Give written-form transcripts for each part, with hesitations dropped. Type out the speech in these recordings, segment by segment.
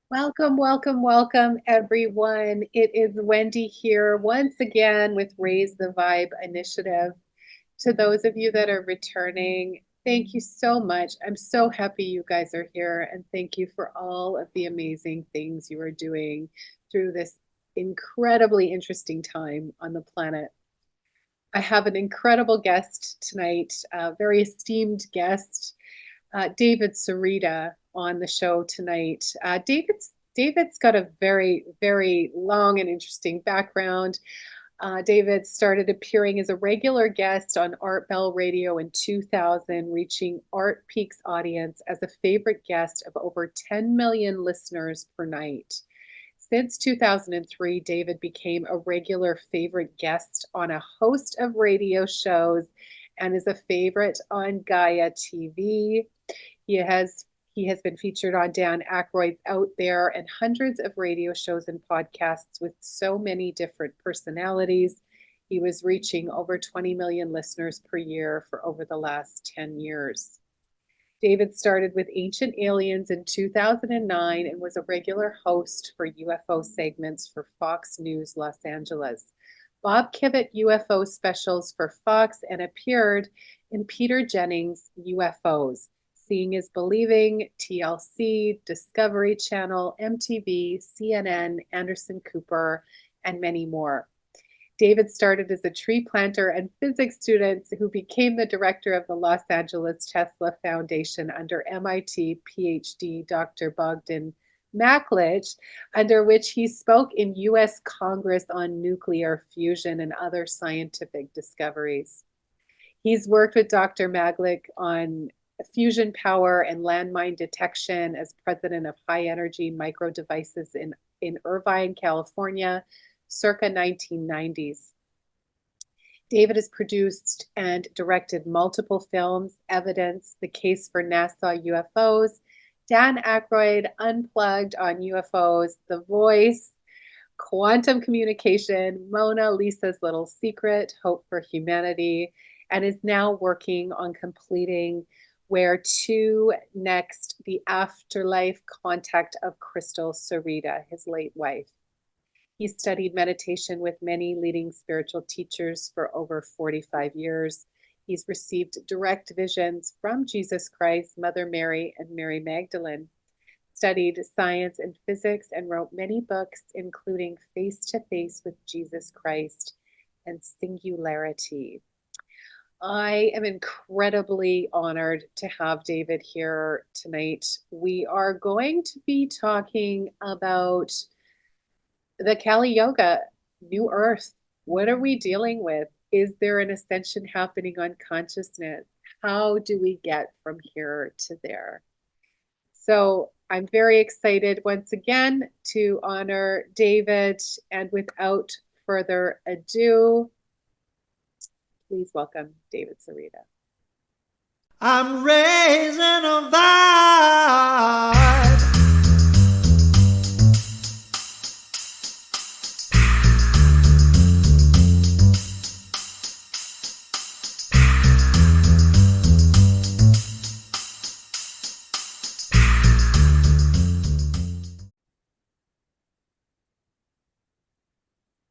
Welcome, welcome, welcome, everyone. It is Wendy here once again with Raise the Vibe initiative. To those of you that are returning, thank you so much. I'm so happy you guys are here, and thank you for all of the amazing things you are doing through this incredibly interesting time on the planet. I have an incredible guest tonight, a very esteemed guest, David Sereda on the show tonight. David's got a very long and interesting background. David started appearing as a regular guest on Art Bell Radio in 2000, reaching Art Peak's audience as a favorite guest of over 10 million listeners per night. Since 2003, David became a regular favorite guest on a host of radio shows and is a favorite on GAIA TV. He has he has been featured on Dan Aykroyd's Out There and hundreds of radio shows and podcasts with so many different personalities. He was reaching over 20 million listeners per year for over the last 10 years. David started with Ancient Aliens in 2009 and was a regular host for UFO segments for Fox News Los Angeles. Bob Kivett UFO specials for Fox and appeared in Peter Jennings' UFOs. Seeing is Believing, TLC, Discovery Channel, MTV, CNN, Anderson Cooper, and many more. David started as a tree planter and physics student who became the director of the Los Angeles Tesla Foundation under MIT PhD Dr. Bogdan Maklich, under which he spoke in US Congress on nuclear fusion and other scientific discoveries. He's worked with Dr. Maglik on fusion power and landmine detection as president of High Energy Micro Devices in Irvine, California, circa 1990s. David has produced and directed multiple films: Evidence, The Case for NASA UFOs, Dan Aykroyd, Unplugged on UFOs, The Voice, Quantum Communication, Mona Lisa's Little Secret, Hope for Humanity, and is now working on completing Where To Next, The Afterlife Contact of Crystal Sereda, his late wife. He studied meditation with many leading spiritual teachers for over 45 years. He's received direct visions from Jesus Christ, Mother Mary, and Mary Magdalene, studied science and physics, and wrote many books, including Face to Face with Jesus Christ and Singularity. I am incredibly honored to have David here tonight. We are going to be talking about the Kali Yoga, New Earth. What are we dealing with? Is there an ascension happening on consciousness? How do we get from here to there? So I'm very excited once again to honor David. And without further ado, please welcome David Sereda. I'm raising a vibe.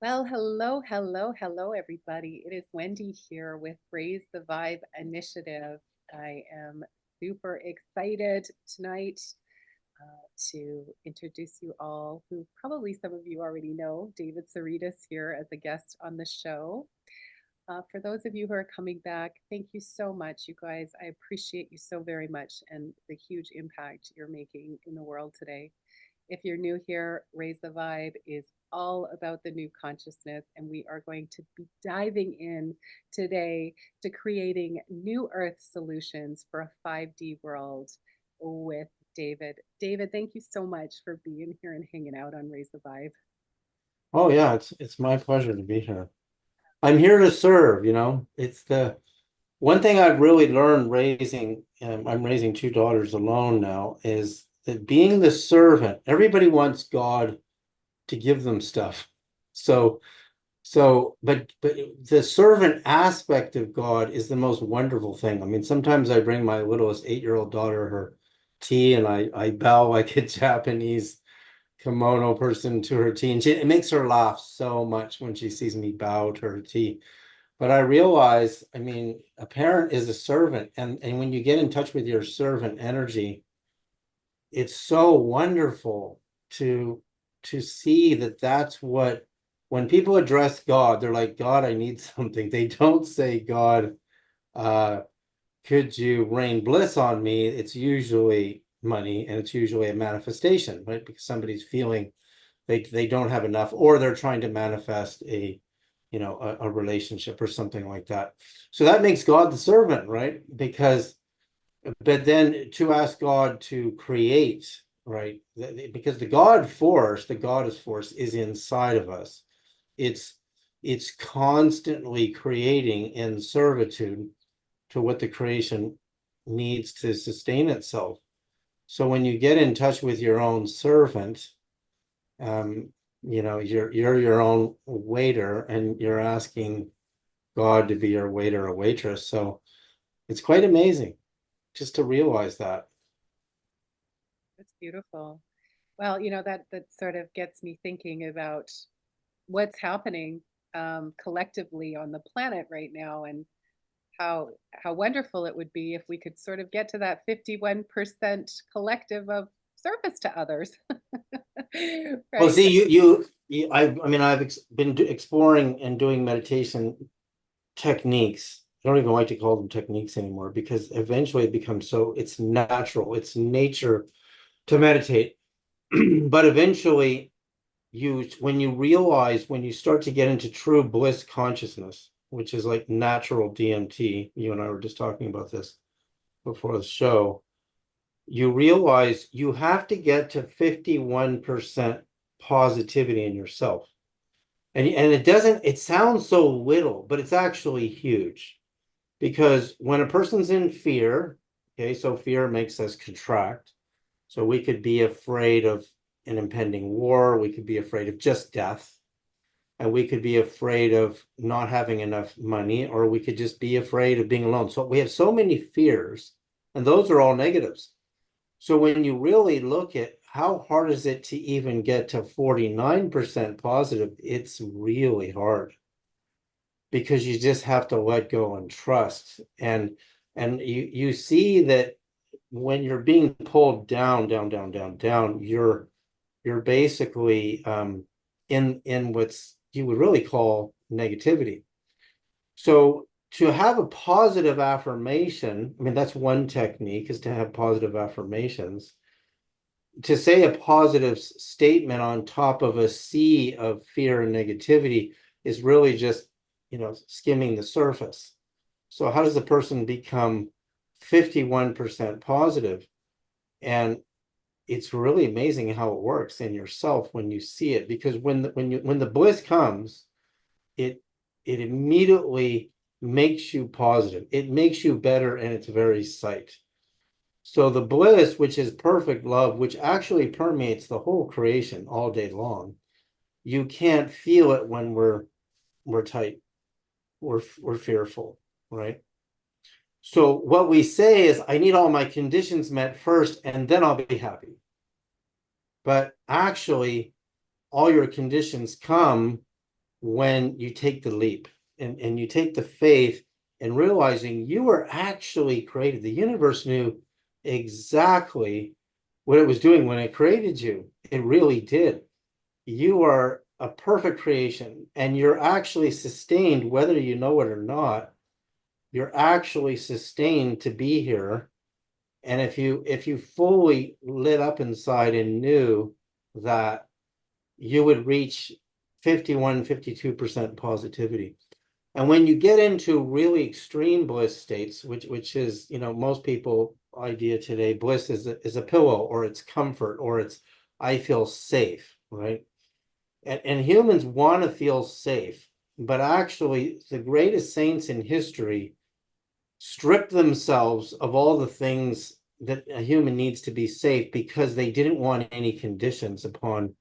Well, hello, everybody. It is Wendy here with Raise the Vibe initiative. I am super excited tonight to introduce you all, who probably some of you already know. David Sereda's here as a guest on the show. For those of you who are coming back, thank you so much, you guys. I appreciate you so very much and the huge impact you're making in the world today. If you're new here, Raise the Vibe is all about the new consciousness, and we are going to be diving in today to creating new earth solutions for a 5D world with David. David, thank you so much for being here and hanging out on Raise the Vibe. Oh yeah, it's my pleasure to be here. I'm here to serve, It's the one thing I've really learned raising, I'm raising two daughters alone now, is that being the servant, everybody wants God to give them stuff. But the servant aspect of God is the most wonderful thing. I mean, sometimes I bring my littlest 8-year-old daughter her tea and I bow like a Japanese kimono person to her tea, and it makes her laugh so much when she sees me bow to her tea. But I realize, I mean, a parent is a servant, and when you get in touch with your servant energy, it's so wonderful to see that that's what, when people address God, they're like, God, I need something. They don't say, God, could you rain bliss on me? It's usually money, and it's usually a manifestation, right? Because somebody's feeling they don't have enough, or they're trying to manifest a relationship or something like that. So that makes God the servant, right? But then to ask God to create, right? Because the goddess force is inside of us. It's constantly creating in servitude to what the creation needs to sustain itself. So when you get in touch with your own servant, you're your own waiter, and you're asking God to be your waiter or waitress. So it's quite amazing just to realize that. That's beautiful. Well, that sort of gets me thinking about what's happening collectively on the planet right now, and how wonderful it would be if we could sort of get to that 51% collective of service to others. Well, Right? see, I mean, I've been exploring and doing meditation techniques. I don't even like to call them techniques anymore, because eventually it becomes so, it's natural, it's nature to meditate. But eventually when you realize, when you start to get into true bliss consciousness, which is like natural DMT, you and I were just talking about this before the show, you realize you have to get to 51% positivity in yourself. And it sounds so little, but it's actually huge. Because when a person's in fear, okay, so fear makes us contract. So we could be afraid of an impending war, we could be afraid of just death, and we could be afraid of not having enough money, or we could just be afraid of being alone. So we have so many fears, and those are all negatives. So when you really look at how hard is it to even get to 49% positive, it's really hard, because you just have to let go and trust. And you see that when you're being pulled down, down, down, down, down, you're basically in what's you would really call negativity. So to have a positive affirmation, I mean, that's one technique, is to have positive affirmations. To say a positive statement on top of a sea of fear and negativity is really just, skimming the surface. So how does a person become 51% positive? And it's really amazing how it works in yourself when you see it, because when the bliss comes, it immediately makes you positive. It makes you better in its very sight. So the bliss, which is perfect love, which actually permeates the whole creation all day long, you can't feel it when we're tight, we're fearful, right? So what we say is, I need all my conditions met first, and then I'll be happy. But actually, all your conditions come when you take the leap, and you take the faith, and realizing you were actually created. The universe knew exactly what it was doing when it created you. It really did. You are a perfect creation, and you're actually sustained, whether you know it or not. You're actually sustained to be here. And if you fully lit up inside and knew that, you would reach 51, 52% positivity. And when you get into really extreme bliss states, which is, most people idea today, bliss is a pillow, or it's comfort, or it's, I feel safe, right? And humans want to feel safe, but actually the greatest saints in history stripped themselves of all the things that a human needs to be safe, because they didn't want any conditions upon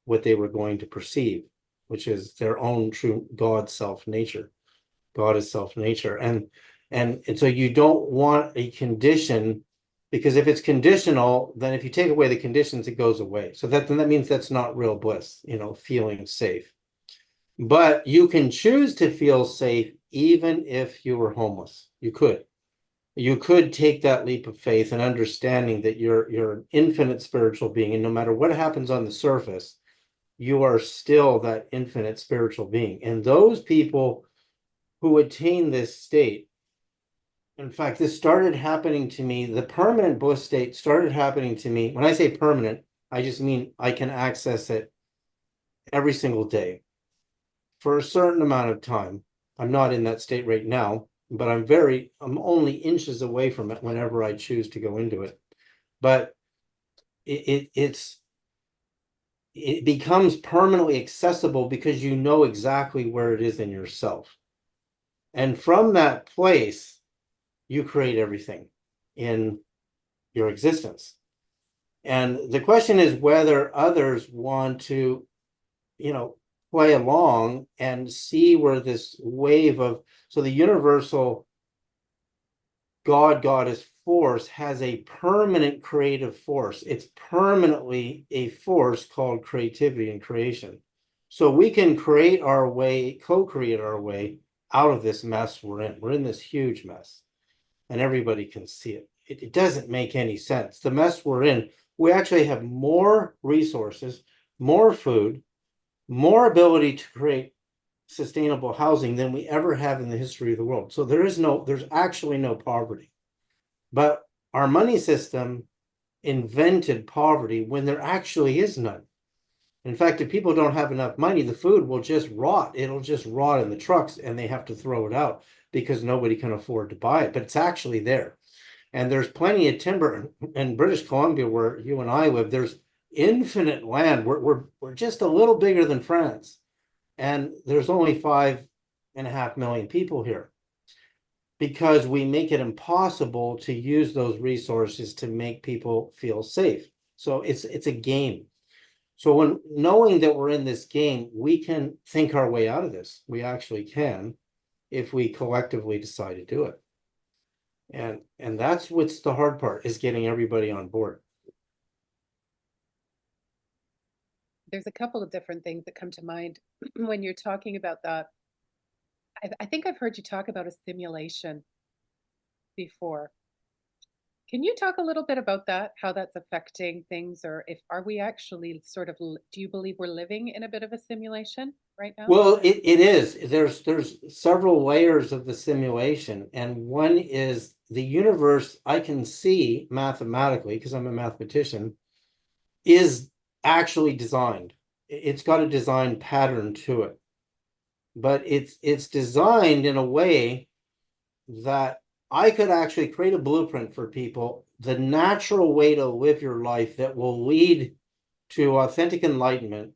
what they were going to perceive, which is their own true God self nature. God is self nature. And so you don't want a condition Because if it's conditional, then if you take away the conditions, it goes away. So that means that's not real bliss, you know, feeling safe. But you can choose to feel safe even if you were homeless. You could. You could take that leap of faith and understanding that you're an infinite spiritual being, and no matter what happens on the surface, you are still that infinite spiritual being. And those people who attain this state, in fact, this started happening to me, the permanent bliss state started happening to me. When I say permanent, I just mean I can access it every single day for a certain amount of time. I'm not in that state right now, but I'm only inches away from it whenever I choose to go into it. But it becomes permanently accessible because you know exactly where it is in yourself. And from that place, you create everything in your existence. And the question is whether others want to, you know, play along and see where this wave of, so the universal goddess force has a permanent creative force. It's permanently a force called creativity and creation. So we can create our way, co-create our way out of this mess we're in. We're in this huge mess, and everybody can see it. It doesn't make any sense. The mess we're in, we actually have more resources, more food, more ability to create sustainable housing than we ever have in the history of the world. So there's actually no poverty. But our money system invented poverty when there actually is none. In fact, if people don't have enough money, the food will just rot. It'll just rot in the trucks and they have to throw it out because nobody can afford to buy it. But it's actually there. And there's plenty of timber in British Columbia where you and I live. There's infinite land. We're just a little bigger than France. And there's only 5.5 million people here because we make it impossible to use those resources to make people feel safe. So it's a game. So when knowing that we're in this game, we can think our way out of this. We actually can if we collectively decide to do it. And that's what's the hard part, is getting everybody on board. There's a couple of different things that come to mind when you're talking about that. I think I've heard you talk about a simulation before. Can you talk a little bit about that, how that's affecting things, or if are we actually sort of, do you believe we're living in a bit of a simulation right now? Well, it is. There's several layers of the simulation, and one is the universe I can see mathematically, because I'm a mathematician, is actually designed. It's got a design pattern to it, but it's designed in a way that I could actually create a blueprint for people, the natural way to live your life that will lead to authentic enlightenment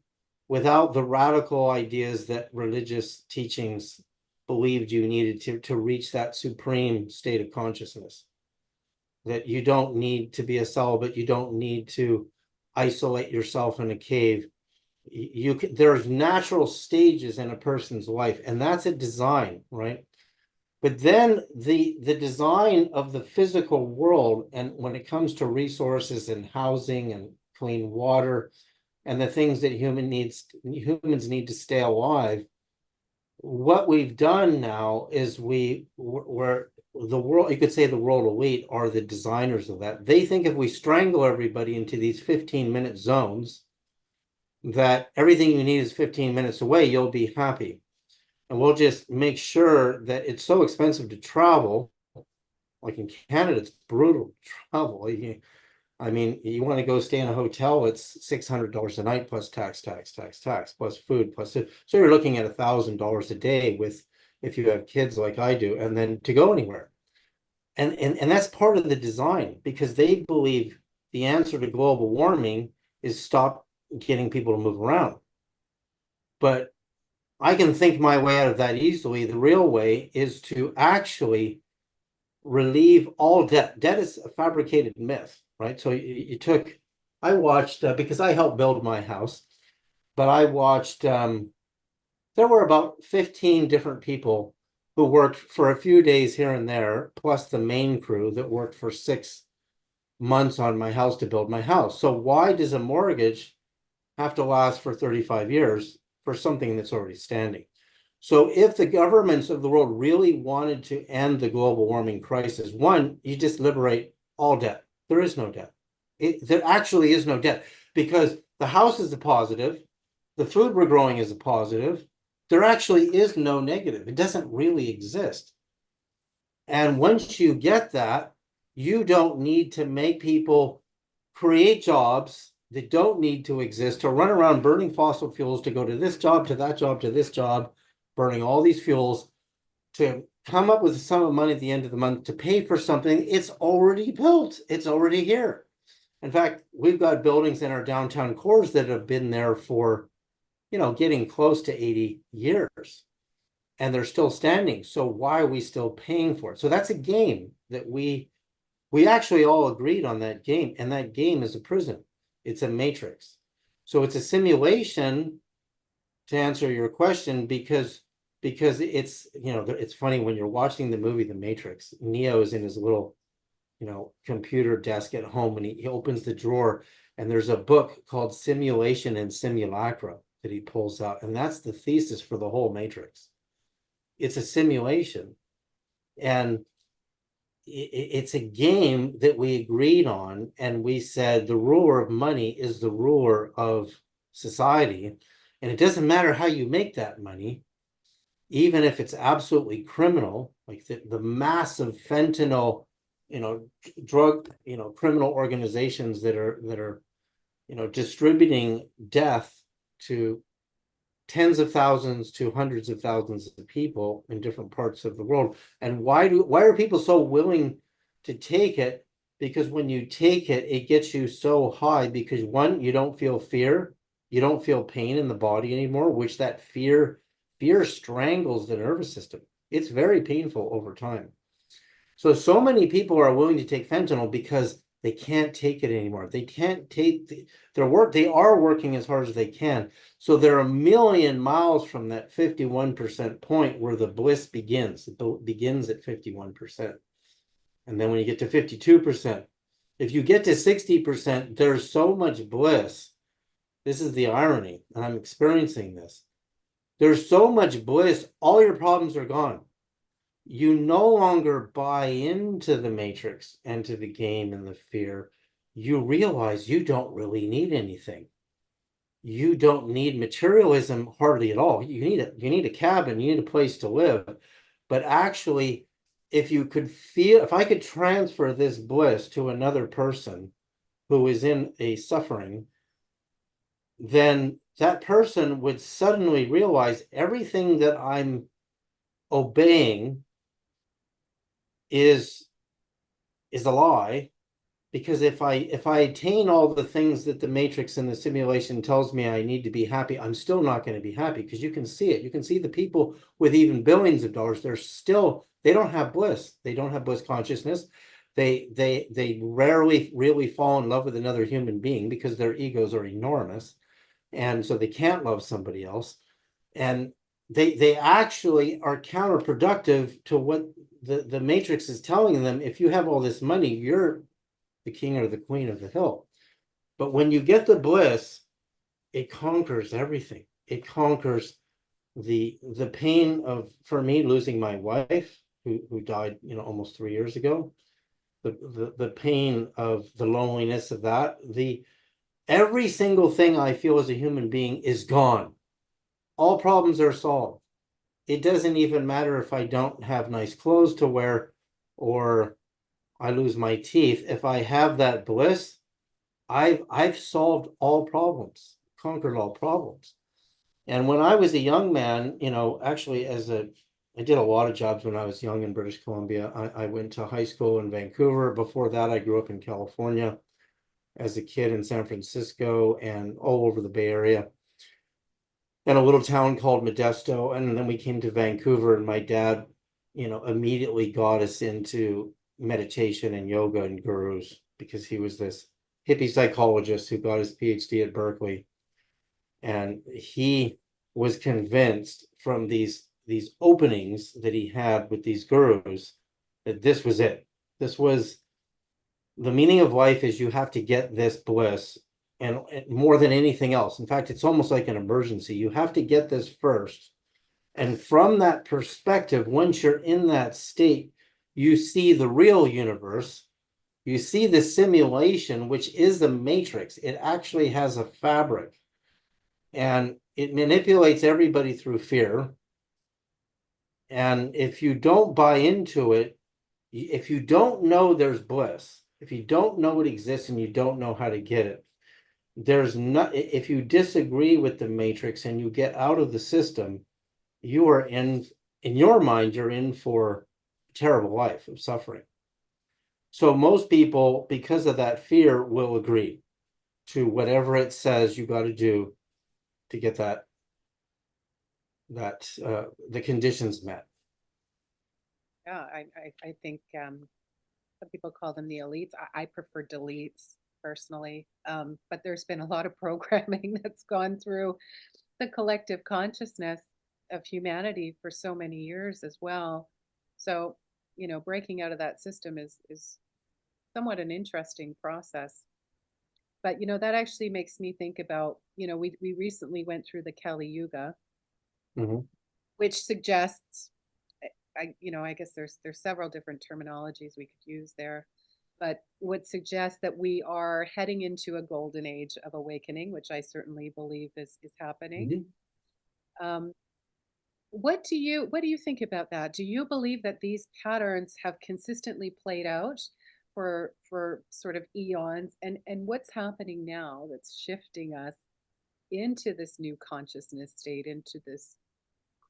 without the radical ideas that religious teachings believed you needed to reach that supreme state of consciousness. That you don't need to be a celibate, you don't need to isolate yourself in a cave. There's natural stages in a person's life, and that's a design, right? But then the design of the physical world, and when it comes to resources and housing and clean water and the things that humans need to stay alive, what we've done now is we're the world, you could say the world elite are the designers of that. They think if we strangle everybody into these 15-minute zones, that everything you need is 15 minutes away, you'll be happy. And we'll just make sure that it's so expensive to travel. Like in Canada, it's brutal to travel. I mean, you want to go stay in a hotel, it's $600 a night plus tax, plus food, plus so you're looking at $1,000 a day with, if you have kids like I do, and then to go anywhere. And that's part of the design, because they believe the answer to global warming is stop getting people to move around. But I can think my way out of that easily. The real way is to actually relieve all debt. Debt is a fabricated myth, right? So I watched, because I helped build my house, but I watched, there were about 15 different people who worked for a few days here and there, plus the main crew that worked for 6 months on my house to build my house. So why does a mortgage have to last for 35 years for something that's already standing? So if the governments of the world really wanted to end the global warming crisis, one, you just liberate all debt. There is no debt. There actually is no debt, because the house is a positive, the food we're growing is a positive. There actually is no negative. It doesn't really exist. And once you get that, you don't need to make people create jobs that don't need to exist, to run around burning fossil fuels, to go to this job, to that job, to this job, burning all these fuels, to come up with a sum of money at the end of the month to pay for something. It's already built. It's already here. In fact, we've got buildings in our downtown cores that have been there for, getting close to 80 years, and they're still standing. So why are we still paying for it? So that's a game that we actually all agreed on, that game, and that game is a prison. It's a matrix. So it's a simulation, to answer your question, because it's, it's funny when you're watching the movie The Matrix. Neo is in his little, computer desk at home, and he opens the drawer, and there's a book called Simulation and Simulacra that he pulls out, and that's the thesis for the whole Matrix. It's a simulation, and it's a game that we agreed on, and we said the ruler of money is the ruler of society, and it doesn't matter how you make that money, even if it's absolutely criminal, like the massive fentanyl, drug, criminal organizations that are distributing death to tens of thousands to hundreds of thousands of people in different parts of the world. And why are people so willing to take it? Because when you take it, it gets you so high, because one, you don't feel fear, you don't feel pain in the body anymore, which that fear strangles the nervous system. It's very painful over time. So many people are willing to take fentanyl because they can't take it anymore. They can't take their work. They are working as hard as they can. So they're a million miles from that 51% point where the bliss begins. It begins at 51%. And then when you get to 52%, if you get to 60%, there's so much bliss. This is the irony, and I'm experiencing this. There's so much bliss, all your problems are gone. You no longer buy into the matrix and to the game and the fear. You realize you don't really need anything. You don't need materialism hardly at all. You need a cabin, you need a place to live. But actually, if I could transfer this bliss to another person who is in a suffering, then that person would suddenly realize everything that I'm obeying is a lie, because if I attain all the things that the matrix and the simulation tells me I need to be happy, I'm still not going to be happy, because you can see it. You can see the people with even billions of dollars, they don't have bliss. They don't have bliss consciousness. They rarely really fall in love with another human being, because their egos are enormous, and so they can't love somebody else. And they actually are counterproductive to what the matrix is telling them. If you have all this money, you're the king or the queen of the hill. But when you get the bliss, it conquers everything. It conquers the pain of, for me, losing my wife, who died, almost 3 years ago. The pain of the loneliness of that. Every single thing I feel as a human being is gone. All problems are solved. It doesn't even matter if I don't have nice clothes to wear, or I lose my teeth. If I have that bliss, I've solved all problems, conquered all problems. And when I was a young man, actually I did a lot of jobs when I was young in British Columbia. I went to high school in Vancouver. Before that, I grew up in California as a kid, in San Francisco, and all over the Bay Area, in a little town called Modesto. And then we came to Vancouver, and my dad, immediately got us into meditation and yoga and gurus, because he was this hippie psychologist who got his PhD at Berkeley. And he was convinced from these openings that he had with these gurus that this was it. This was the meaning of life is you have to get this bliss, and more than anything else. In fact, it's almost like an emergency. You have to get this first. And from that perspective, once you're in that state, you see the real universe. You see the simulation, which is the matrix. It actually has a fabric, and it manipulates everybody through fear. And if you don't buy into it, if you don't know there's bliss, if you don't know it exists and you don't know how to get it, there's not, if you disagree with the matrix and you get out of the system, you are in your mind, you're in for a terrible life of suffering. So most people, because of that fear, will agree to whatever it says you got to do to get the conditions met. Yeah, I think some people call them the elites. I prefer deletes personally. But there's been a lot of programming that's gone through the collective consciousness of humanity for so many years as well. So, breaking out of that system is somewhat an interesting process. But that actually makes me think about, we recently went through the Kali Yuga, Mhm. which suggests, I guess there's several different terminologies we could use there, but would suggest that we are heading into a golden age of awakening, which I certainly believe is happening. Mhm. Um, what do you think about that? Do you believe that these patterns have consistently played out for sort of eons, and what's happening now that's shifting us into this new consciousness state, into this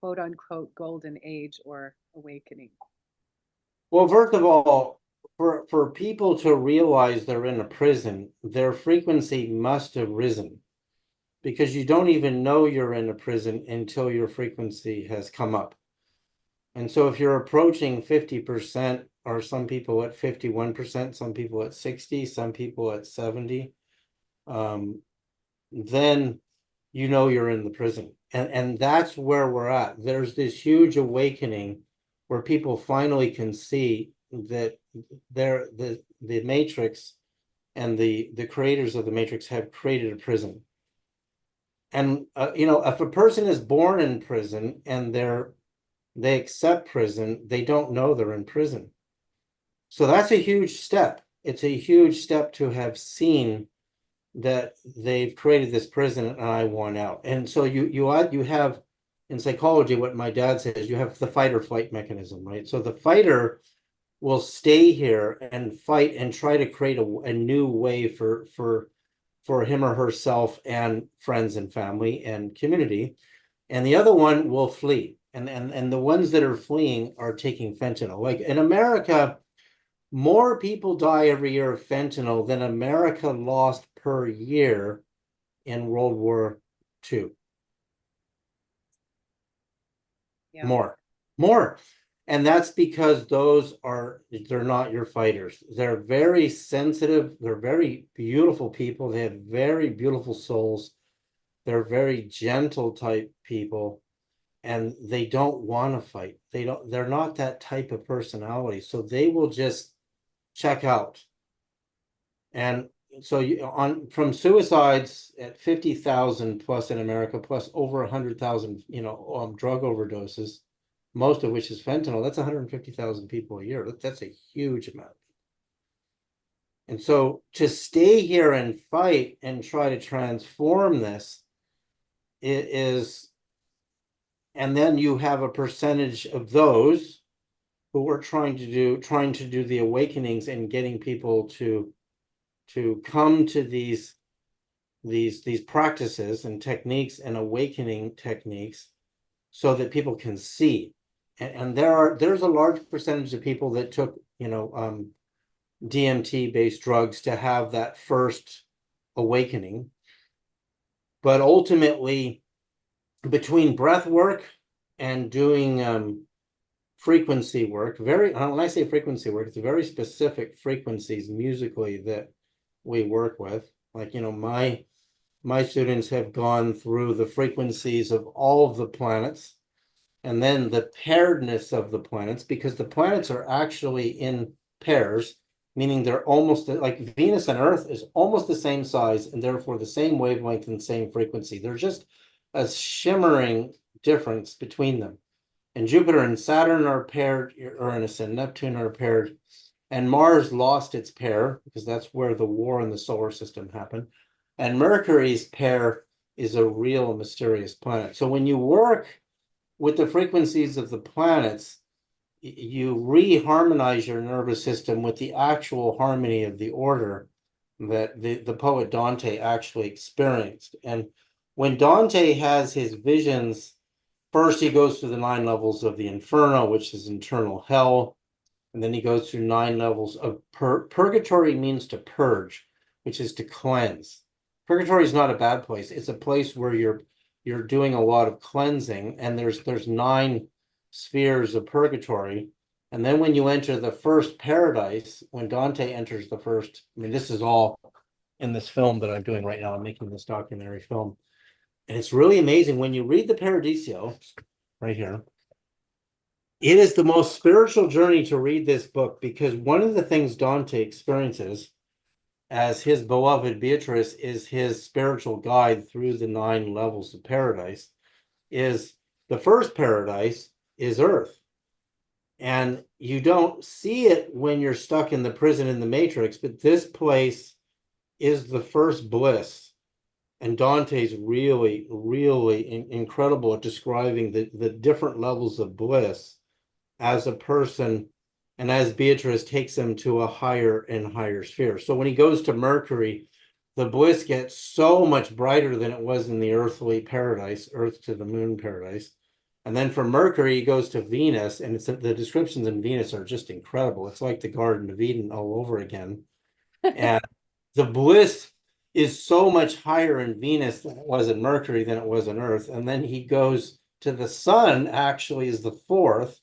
quote unquote golden age or awakening? Well, first of all, for people to realize they're in a prison, their frequency must have risen, because you don't even know you're in a prison until your frequency has come up. And so if you're approaching 50%, or some people at 51%, some people at 60, some people at 70, then you know you're in the prison. And that's where we're at. There's this huge awakening where people finally can see that the matrix and the creators of the matrix have created a prison. And if a person is born in prison and they accept prison, they don't know they're in prison. So that's a huge step. It's a huge step to have seen that they've created this prison and I want out. And so you have in psychology what my dad says, you have the fight or flight mechanism, right? So the fighter will stay here and fight and try to create a new way for him or herself and friends and family and community. And the other one will flee. And the ones that are fleeing are taking fentanyl. Like in America, more people die every year of fentanyl than America lost per year in World War II. Yeah. More. And that's because they're not your fighters. They're very sensitive. They're very beautiful people. They have very beautiful souls. They're very gentle type people, and they don't want to fight. They're not that type of personality. So they will just check out. And so from suicides at 50,000 plus in America, plus over 100,000, drug overdoses, most of which is fentanyl, that's 150,000 people a year. That's a huge amount. And so to stay here and fight and try to transform this is, and then you have a percentage of those who are trying to do the awakenings and getting people to come to these practices and techniques and awakening techniques so that people can see. And there's a large percentage of people that took DMT based drugs to have that first awakening, but ultimately between breath work and doing frequency work, when I say frequency work, it's very specific frequencies musically that we work with. Like, my students have gone through the frequencies of all of the planets and then the pairedness of the planets, because the planets are actually in pairs. meaning they're almost like Venus and Earth is almost the same size and therefore the same wavelength and same frequency. There's just a shimmering difference between them. And Jupiter and Saturn are paired, Uranus and Neptune are paired, and Mars lost its pair because that's where the war in the solar system happened. And Mercury's pair is a real mysterious planet. So when you work with the frequencies of the planets, you reharmonize your nervous system with the actual harmony of the order that the poet Dante actually experienced. And when Dante has his visions, first he goes through the 9 levels of the Inferno, which is internal hell. And then he goes through 9 levels of purgatory means to purge, which is to cleanse. Purgatory is not a bad place. It's a place where you're doing a lot of cleansing, and there's 9 spheres of purgatory. And then when you enter the first paradise, when Dante enters the first, I mean, this is all in this film that I'm doing right now. I'm making this documentary film. And it's really amazing when you read the Paradiso right here. It is the most spiritual journey to read this book because one of the things Dante experiences as his beloved Beatrice is his spiritual guide through the 9 levels of paradise. Is the first paradise is Earth. And you don't see it when you're stuck in the prison in the Matrix, but this place is the first bliss. And Dante's really, really incredible at describing the different levels of bliss as a person, and as Beatrice takes him to a higher and higher sphere. So when he goes to Mercury, the bliss gets so much brighter than it was in the earthly paradise, Earth to the moon paradise. And then from Mercury, he goes to Venus, and the descriptions in Venus are just incredible. It's like the Garden of Eden all over again. And the bliss is so much higher in Venus than it was in Mercury than it was in Earth. And then he goes to the sun, actually, is the 4th.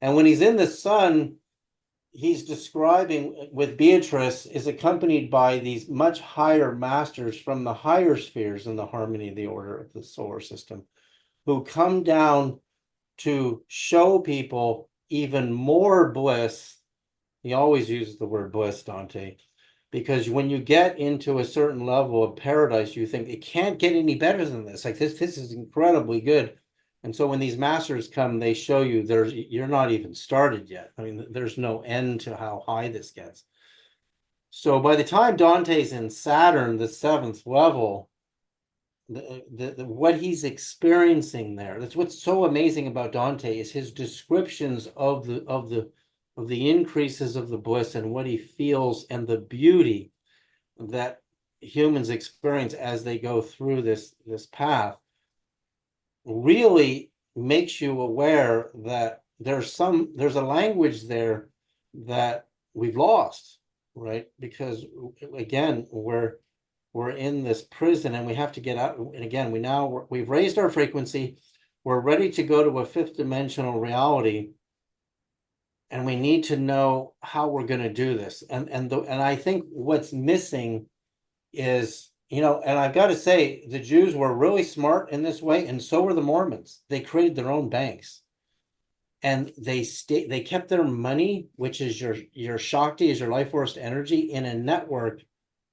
And when he's in the sun, he's describing with Beatrice is accompanied by these much higher masters from the higher spheres in the harmony of the order of the solar system, who come down to show people even more bliss. He always uses the word bliss, Dante, because when you get into a certain level of paradise, you think it can't get any better than this. Like this is incredibly good. And so when these masters come, they show you you're not even started yet. I mean, there's no end to how high this gets. So by the time Dante's in Saturn, the 7th level, what he's experiencing there, that's what's so amazing about Dante is his descriptions of the increases of the bliss and what he feels and the beauty that humans experience as they go through this path really makes you aware that there's a language there that we've lost, right? Because again, we're in this prison and we have to get out. And again, we've raised our frequency. We're ready to go to a 5th dimensional reality. And we need to know how we're going to do this. And I think what's missing is, and I've got to say, the Jews were really smart in this way, and so were the Mormons. They created their own banks. And they kept their money, which is your Shakti, is your life force energy, in a network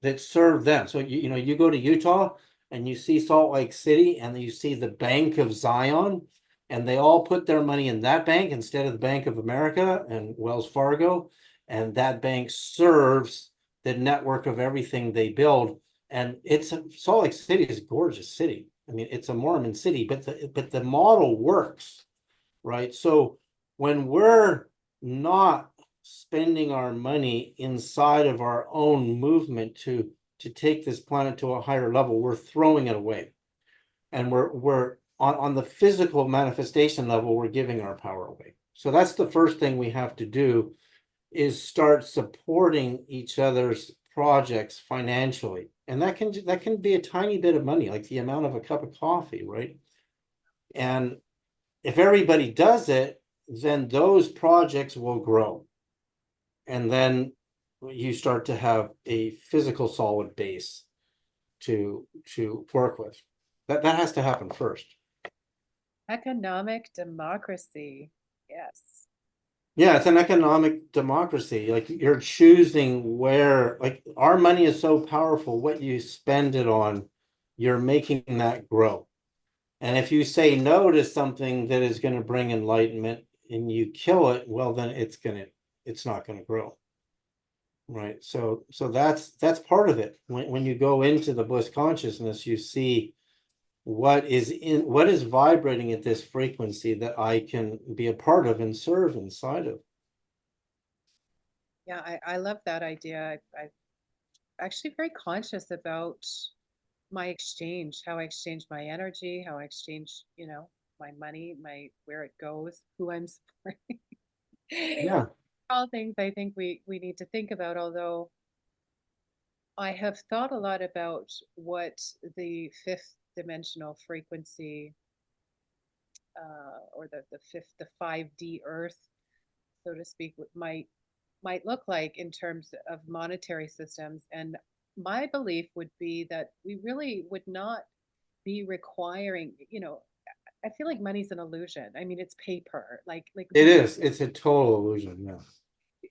that served them. So you go to Utah and you see Salt Lake City and you see the Bank of Zion, and they all put their money in that bank instead of the Bank of America and Wells Fargo. And that bank serves the network of everything they build. And Salt Lake City is a gorgeous city. I mean, it's a Mormon city, but the model works, right? So when we're not spending our money inside of our own movement to take this planet to a higher level, we're throwing it away. And we're on the physical manifestation level, we're giving our power away. So that's the first thing we have to do, is start supporting each other's projects financially. And that can be a tiny bit of money, like the amount of a cup of coffee, right? And if everybody does it, then those projects will grow. And then you start to have a physical solid base to work with. That has to happen first. Economic democracy. Yes. Yeah, it's an economic democracy. Like you're choosing where, like our money is so powerful, what you spend it on, you're making that grow. And if you say no to something that is going to bring enlightenment and you kill it, well, then it's not going to grow. Right. So that's part of it. When you go into the bliss consciousness, you see what is vibrating at this frequency that I can be a part of and serve inside of. Yeah, I love that idea. I'm actually very conscious about my exchange, how I exchange my energy, how I exchange, my money, my where it goes, who I'm supporting. Yeah, All things I think we need to think about, although I have thought a lot about what the fifth dimensional frequency, or the 5D Earth, so to speak, might look like in terms of monetary systems. And my belief would be that we really would not be requiring, I feel like money's an illusion. I mean, it's paper. Like it we is. It's a total illusion. Yeah.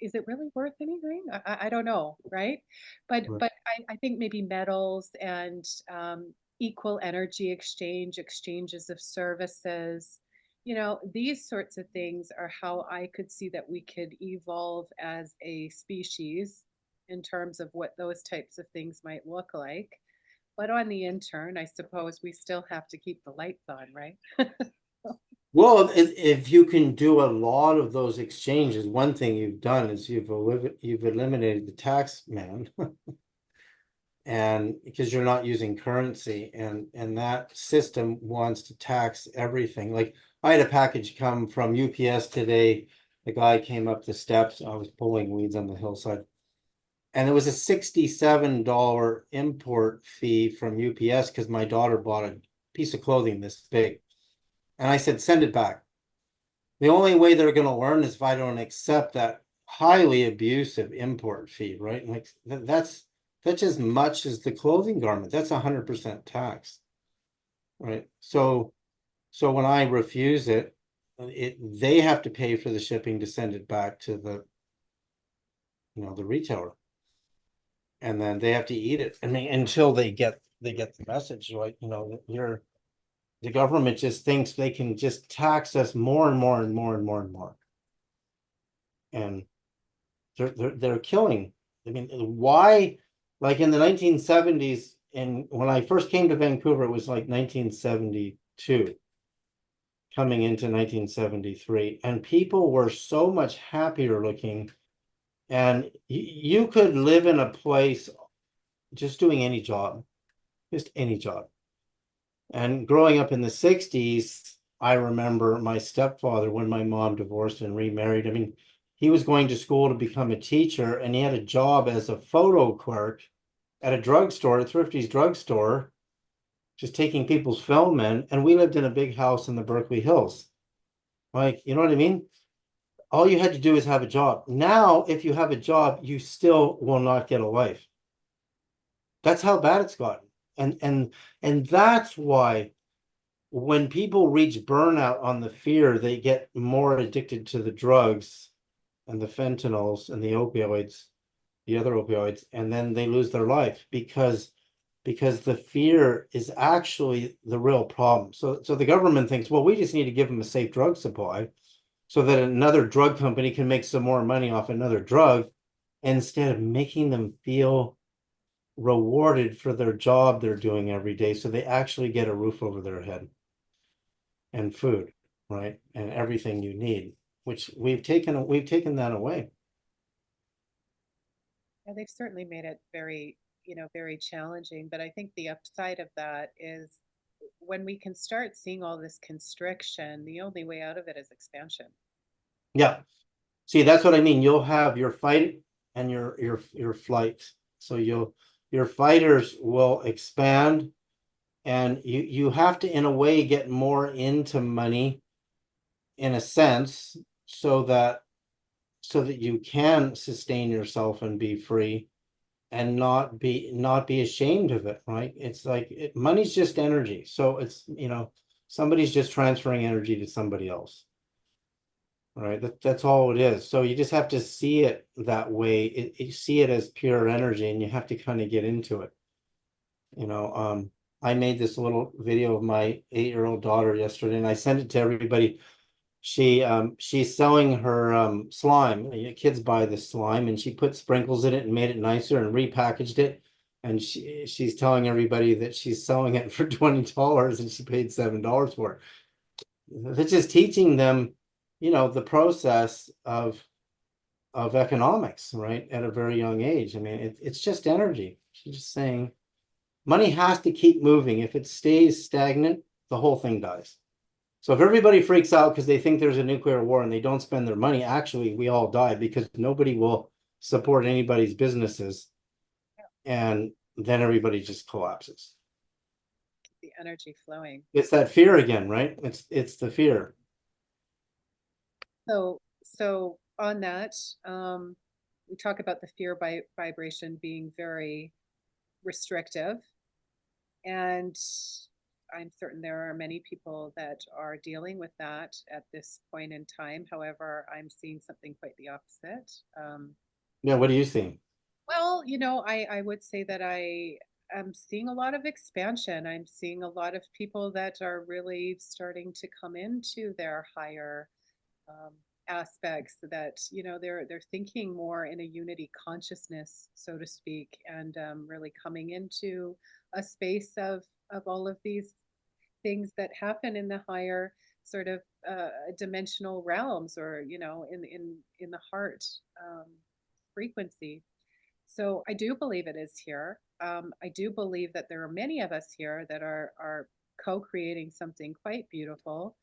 is it really worth anything? I don't know, right? But Right. but I think maybe metals and equal energy exchanges of services, these sorts of things are how I could see that we could evolve as a species in terms of what those types of things might look like. But on the intern, I suppose we still have to keep the lights on, right? Well, if you can do a lot of those exchanges, one thing you've done is you've eliminated the tax man. And because you're not using currency, and that system wants to tax everything. Like I had a package come from UPS today. The guy came up the steps. I was pulling weeds on the hillside, and it was a $67 import fee from UPS because my daughter bought a piece of clothing this big. And I said, send it back. The only way they're going to learn is if I don't accept that highly abusive import fee, right? Like that's as much as the clothing garment. That's 100% tax, right? So when I refuse it, they have to pay for the shipping to send it back to the retailer, and then they have to eat it. I mean, until they get the message, right? The government just thinks they can just tax us more and more and more and more and more, and they're killing. I mean, why? Like in the 1970s, and when I first came to Vancouver, it was like 1972, coming into 1973, and people were so much happier looking, and you could live in a place just doing any job, just any job. And growing up in the 60s, I remember my stepfather, when my mom divorced and remarried. I mean, he was going to school to become a teacher, and he had a job as a photo clerk at a drugstore, a Thrifty's drugstore, just taking people's film in. And we lived in a big house in the Berkeley Hills. Like, you know what I mean? All you had to do is have a job. Now, if you have a job, you still will not get a life. That's how bad it's gotten. And that's why when people reach burnout on the fear, they get more addicted to the drugs and the fentanyls and the opioids, the other opioids, and then they lose their life because the fear is actually the real problem. So the government thinks, well, we just need to give them a safe drug supply so that another drug company can make some more money off another drug, instead of making them feel rewarded for their job they're doing every day, so they actually get a roof over their head and food, right? And everything you need, which we've taken that away. Yeah, they've certainly made it very, very challenging. But I think the upside of that is when we can start seeing all this constriction, the only way out of it is expansion. Yeah. See, that's what I mean. You'll have your fight and your flight. So your fighters will expand, and you have to, in a way, get more into money, in a sense, so that you can sustain yourself and be free, and not be ashamed of it, right? It's like money's just energy. So it's somebody's just transferring energy to somebody else. right? That's all it is. So you just have to see it that way. You see it as pure energy, and you have to kind of get into it. You know, I made this little video of my 8-year-old daughter yesterday, and I sent it to everybody. She's selling her slime. Kids buy this slime, and she put sprinkles in it and made it nicer and repackaged it. And she's telling everybody that she's selling it for $20 and she paid $7 for it. It's just teaching them, you know, the process of economics, right, at a very young age. I mean, it's just energy. She's just saying money has to keep moving. If it stays stagnant, the whole thing dies. So if everybody freaks out because they think there's a nuclear war and they don't spend their money, actually, we all die because nobody will support anybody's businesses. And then everybody just collapses. The energy flowing. It's that fear again, right? It's the fear. So on that, we talk about the fear by vibration being very restrictive. And I'm certain there are many people that are dealing with that at this point in time. However, I'm seeing something quite the opposite. Yeah, what do you think? Well, I would say that I am seeing a lot of expansion. I'm seeing a lot of people that are really starting to come into their higher um, aspects that, they're thinking more in a unity consciousness, so to speak, and really coming into a space of all of these things that happen in the higher sort of dimensional realms, or in the heart frequency. So I do believe it is here. I do believe that there are many of us here that are co-creating something quite beautiful.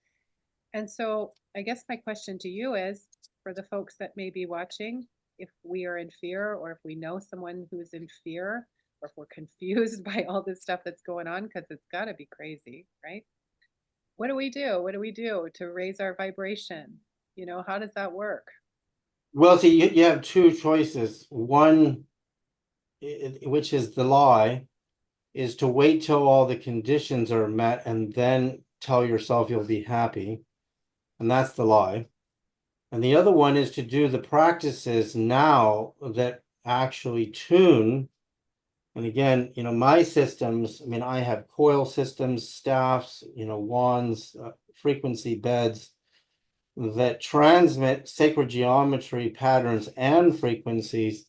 And so I guess my question to you is, for the folks that may be watching, if we are in fear, or if we know someone who's in fear, or if we're confused by all this stuff that's going on, because it's got to be crazy, right? What do we do? What do we do to raise our vibration? How does that work? Well, see, you have two choices. One, which is the lie, is to wait till all the conditions are met and then tell yourself you'll be happy. And that's the lie. And the other one is to do the practices now that actually tune. And again, my systems, I mean, I have coil systems, staffs, wands, frequency beds that transmit sacred geometry patterns and frequencies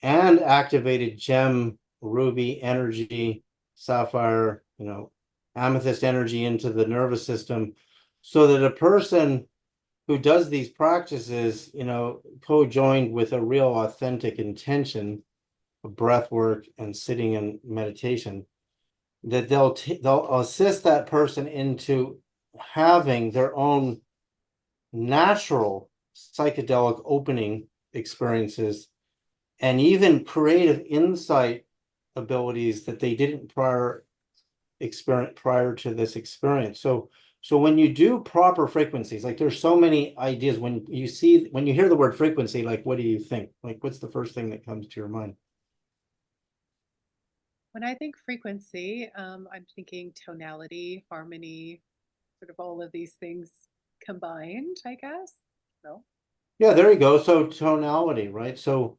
and activated gem, ruby energy, sapphire, amethyst energy into the nervous system, so that a person who does these practices, co-joined with a real authentic intention of breath work and sitting in meditation, that they'll assist that person into having their own natural psychedelic opening experiences and even creative insight abilities that they didn't prior to this experience. So when you do proper frequencies, like there's so many ideas, when you hear the word frequency, like what do you think? Like what's the first thing that comes to your mind? When I think frequency, I'm thinking tonality, harmony, sort of all of these things combined, I guess. No? Yeah, there you go. So tonality, right? So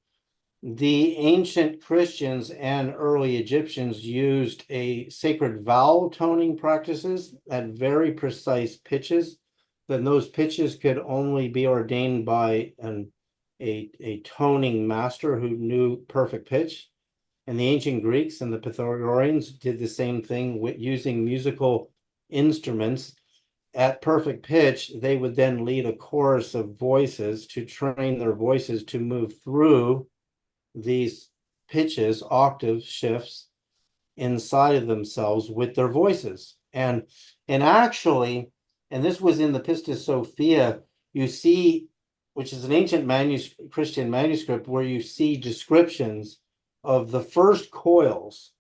the ancient Christians and early Egyptians used a sacred vowel toning practices at very precise pitches. Then those pitches could only be ordained by a toning master who knew perfect pitch. And the ancient Greeks and the Pythagoreans did the same thing with using musical instruments at perfect pitch. They would then lead a chorus of voices to train their voices to move through these pitches, octave shifts inside of themselves with their voices. And actually, and this was in the Pistis Sophia, you see, which is an ancient Christian manuscript, where you see descriptions of the first coils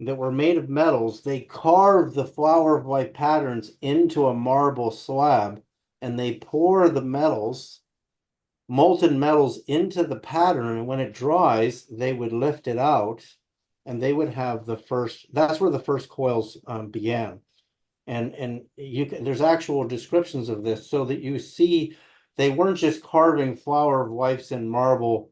that were made of metals. They carved the flower of light patterns into a marble slab, and they pour the molten metals into the pattern, and when it dries, they would lift it out, and they would have that's where the first coils began. And there's actual descriptions of this, so that you see they weren't just carving flower of life in marble.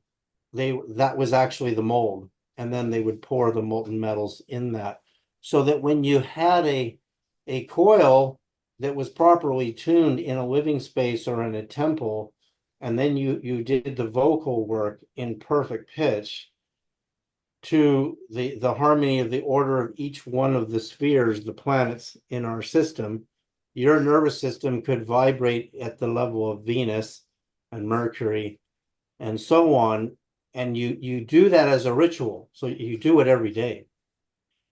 That was actually the mold. And then they would pour the molten metals in that. So that when you had a coil that was properly tuned in a living space or in a temple, and then you did the vocal work in perfect pitch to the harmony of the order of each one of the spheres, the planets in our system, your nervous system could vibrate at the level of Venus and Mercury and so on. And you do that as a ritual. So you do it every day.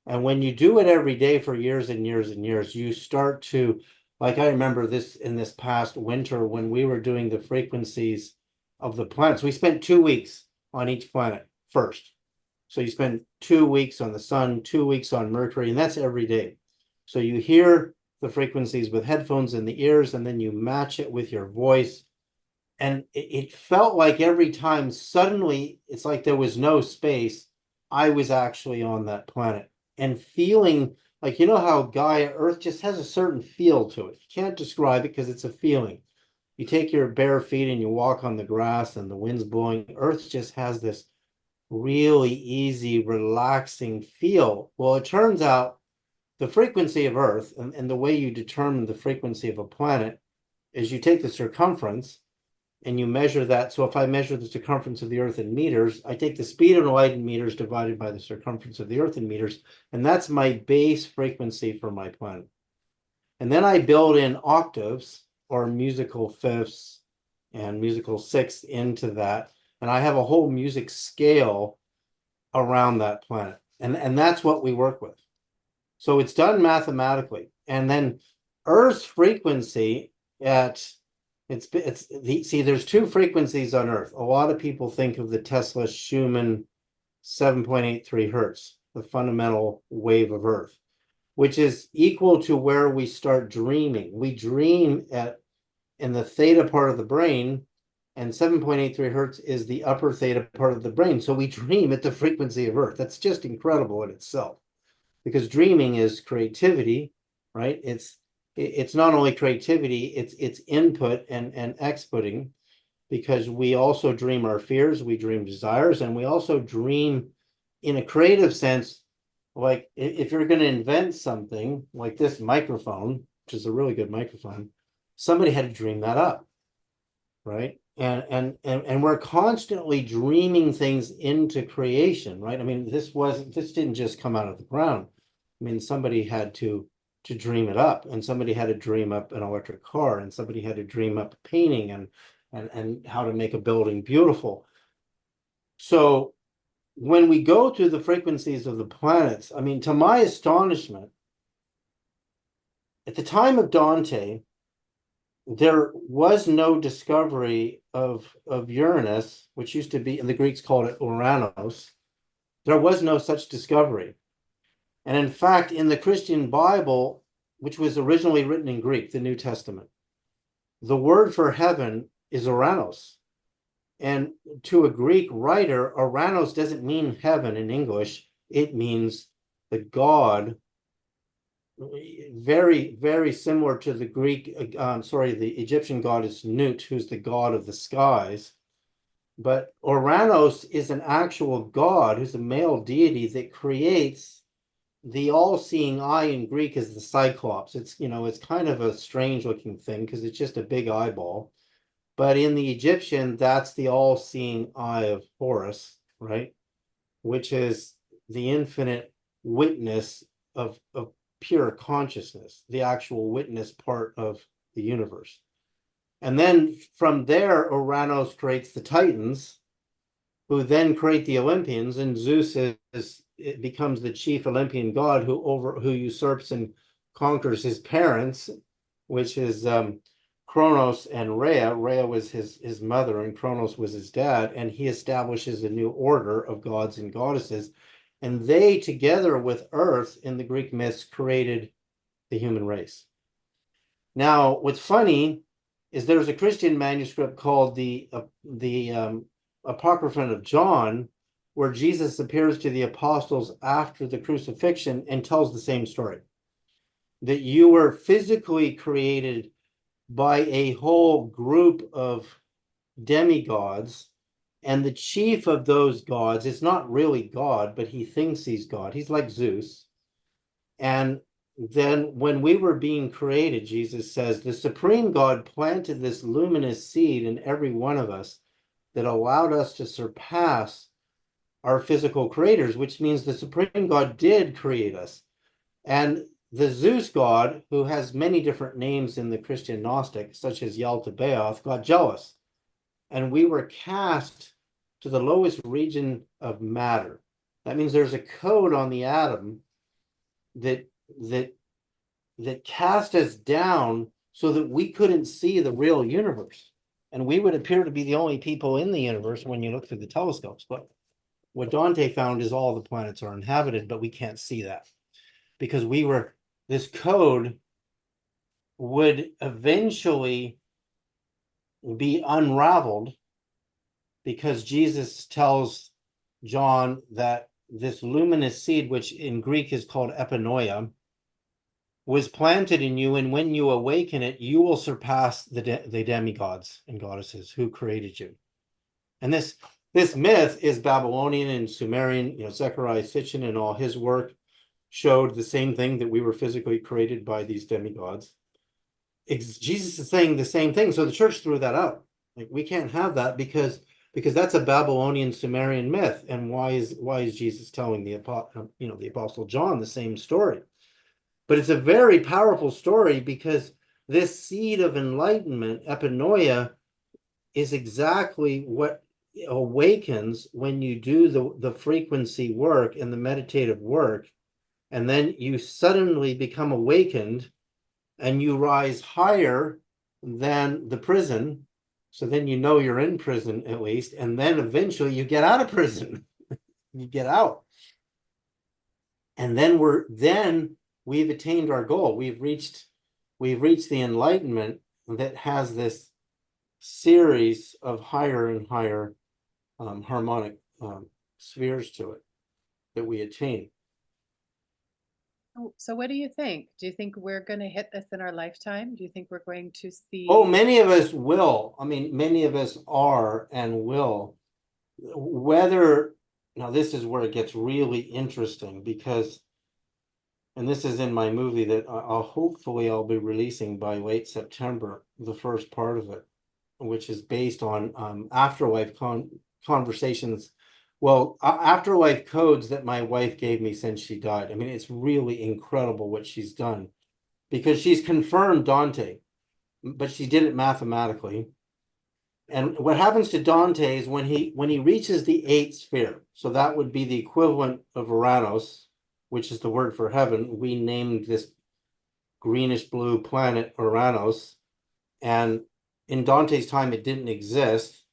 And when you do it every day for years and years and years, you start to, like I remember this in this past winter when we were doing the frequencies of the planets. We spent 2 weeks on each planet first. So you spend 2 weeks on the sun, 2 weeks on Mercury, and that's every day. So you hear the frequencies with headphones in the ears, and then you match it with your voice. And it felt like every time suddenly it's like there was no space. I was actually on that planet and feeling like, you know how Gaia, Earth just has a certain feel to it. You can't describe it because it's a feeling. You take your bare feet and you walk on the grass and the wind's blowing. Earth just has this really easy, relaxing feel. Well, it turns out the frequency of Earth and the way you determine the frequency of a planet is you take the circumference and you measure that. So if I measure the circumference of the Earth in meters, I take the speed of light in meters divided by the circumference of the Earth in meters, and that's my base frequency for my planet. And then I build in octaves or musical fifths and musical sixths into that, and I have a whole music scale around that planet. And that's what we work with. So it's done mathematically. And then Earth's frequency see, there's two frequencies on Earth. A lot of people think of the Tesla Schumann 7.83 hertz, the fundamental wave of Earth, which is equal to where we start dreaming. We dream in the theta part of the brain, and 7.83 hertz is the upper theta part of the brain. So we dream at the frequency of Earth. That's just incredible in itself, because dreaming is creativity, right? It's not only creativity, it's input and exputing, because we also dream our fears, we dream desires, and we also dream in a creative sense. Like if you're going to invent something like this microphone, which is a really good microphone, somebody had to dream that up, right? And we're constantly dreaming things into creation, right? I mean, this didn't just come out of the ground. I mean, somebody had to dream it up, and somebody had to dream up an electric car, and somebody had to dream up painting and how to make a building beautiful. So when we go to the frequencies of the planets, I mean, to my astonishment, at the time of Dante, there was no discovery of Uranus, which used to be, and the Greeks called it Uranos. There was no such discovery. And in fact, in the Christian Bible, which was originally written in Greek, the New Testament, the word for heaven is Uranos. And to a Greek writer, Uranos doesn't mean heaven in English. It means the god, very, very similar to the the Egyptian goddess Nut, who's the god of the skies. But Uranos is an actual god who's a male deity that creates the all-seeing eye. In Greek is the Cyclops. It's kind of a strange looking thing because it's just a big eyeball. But in the Egyptian, that's the all-seeing eye of Horus, right? Which is the infinite witness of pure consciousness, the actual witness part of the universe. And then from there, Uranos creates the Titans, who then create the Olympians, and Zeus becomes the chief Olympian god who usurps and conquers his parents, which is Kronos and Rhea. Rhea was his mother, and Kronos was his dad, and he establishes a new order of gods and goddesses. And they, together with Earth in the Greek myths, created the human race. Now, what's funny is there's a Christian manuscript called the Apocryphon of John, where Jesus appears to the apostles after the crucifixion and tells the same story. That you were physically created by a whole group of demigods. And the chief of those gods is not really God, but he thinks he's God. He's like Zeus. And then when we were being created, Jesus says, the supreme God planted this luminous seed in every one of us that allowed us to surpass our physical creators, which means the supreme God did create us. And the Zeus god, who has many different names in the Christian Gnostic, such as Yaldabaoth, got jealous. And we were cast to the lowest region of matter. That means there's a code on the atom that cast us down so that we couldn't see the real universe. And we would appear to be the only people in the universe when you look through the telescopes. But what Dante found is all the planets are inhabited, but we can't see that because this code would eventually be unraveled, because Jesus tells John that this luminous seed, which in Greek is called epinoia, was planted in you, and when you awaken it, you will surpass the demigods and goddesses who created you. And this myth is Babylonian and Sumerian. Zechariah Sitchin and all his work showed the same thing, that we were physically created by these demigods. Jesus is saying the same thing, so the church threw that out. Like, we can't have that because that's a Babylonian Sumerian myth. And why is Jesus telling the Apostle John the same story? But it's a very powerful story, because this seed of enlightenment, epinoia, is exactly what awakens when you do the frequency work and the meditative work, and then you suddenly become awakened and you rise higher than the prison. So then you're in prison at least, and then eventually you get out of prison. You get out. And then we've attained our goal. We've reached the enlightenment that has this series of higher and higher harmonic spheres to it that we attain. So what do you think? Do you think we're going to hit this in our lifetime? Do you think we're going to see? Oh, many of us will. I mean, many of us are and will. Now this is where it gets really interesting, because, and this is in my movie that I'll be releasing by late September, the first part of it, which is based on afterlife conversations. Well, afterlife codes that my wife gave me since she died. I mean, it's really incredible what she's done, because she's confirmed Dante, but she did it mathematically. And what happens to Dante is when he reaches the 8th sphere, so that would be the equivalent of Uranus, which is the word for heaven. We named this greenish blue planet Uranus, and in Dante's time it didn't exist.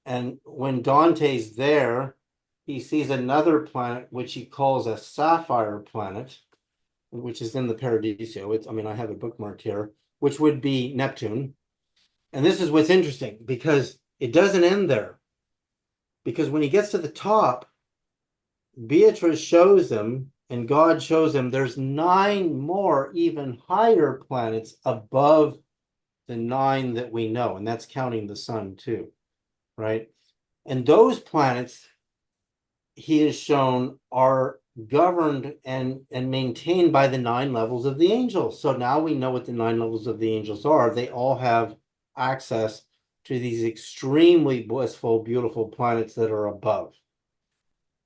And when Dante's there, he sees another planet which he calls a sapphire planet, which is in the Paradiso. I have it bookmarked here, which would be Neptune. And this is what's interesting, because it doesn't end there. Because when he gets to the top, Beatrice shows him, and God shows him, there's 9 more even higher planets above the 9 that we know. And that's counting the sun too, right? And those planets, he is shown, are governed and maintained by the 9 levels of the angels. So now we know what the 9 levels of the angels are. They all have access to these extremely blissful, beautiful planets that are above.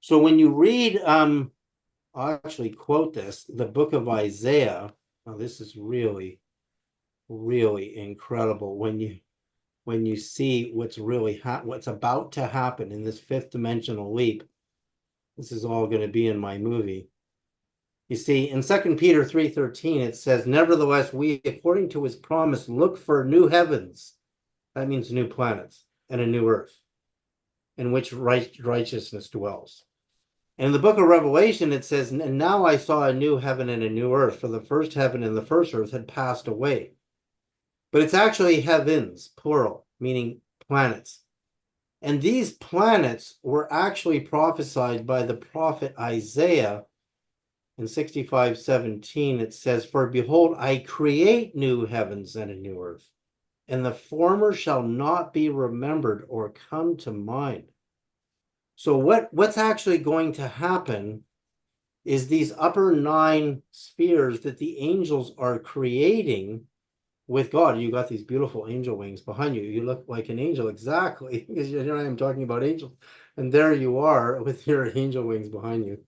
So when you read, I'll actually quote this, the book of Isaiah. Now this is really, really incredible when you see what's about to happen in this 5th dimensional leap. This is all going to be in my movie. You see, in 2 Peter 3:13, it says, nevertheless, we, according to his promise, look for new heavens. That means new planets, and a new earth, in which righteousness dwells. And in the book of Revelation, it says, and now I saw a new heaven and a new earth, for the first heaven and the first earth had passed away. But it's actually heavens, plural, meaning planets. And these planets were actually prophesied by the prophet Isaiah. In 65:17, it says, for behold, I create new heavens and a new earth. and the former shall not be remembered or come to mind. So what's actually going to happen is these upper nine spheres that the angels are creating with God. You got these beautiful angel wings behind you. You look like an angel, exactly, because you know I'm talking about angels. And there you are with your angel wings behind you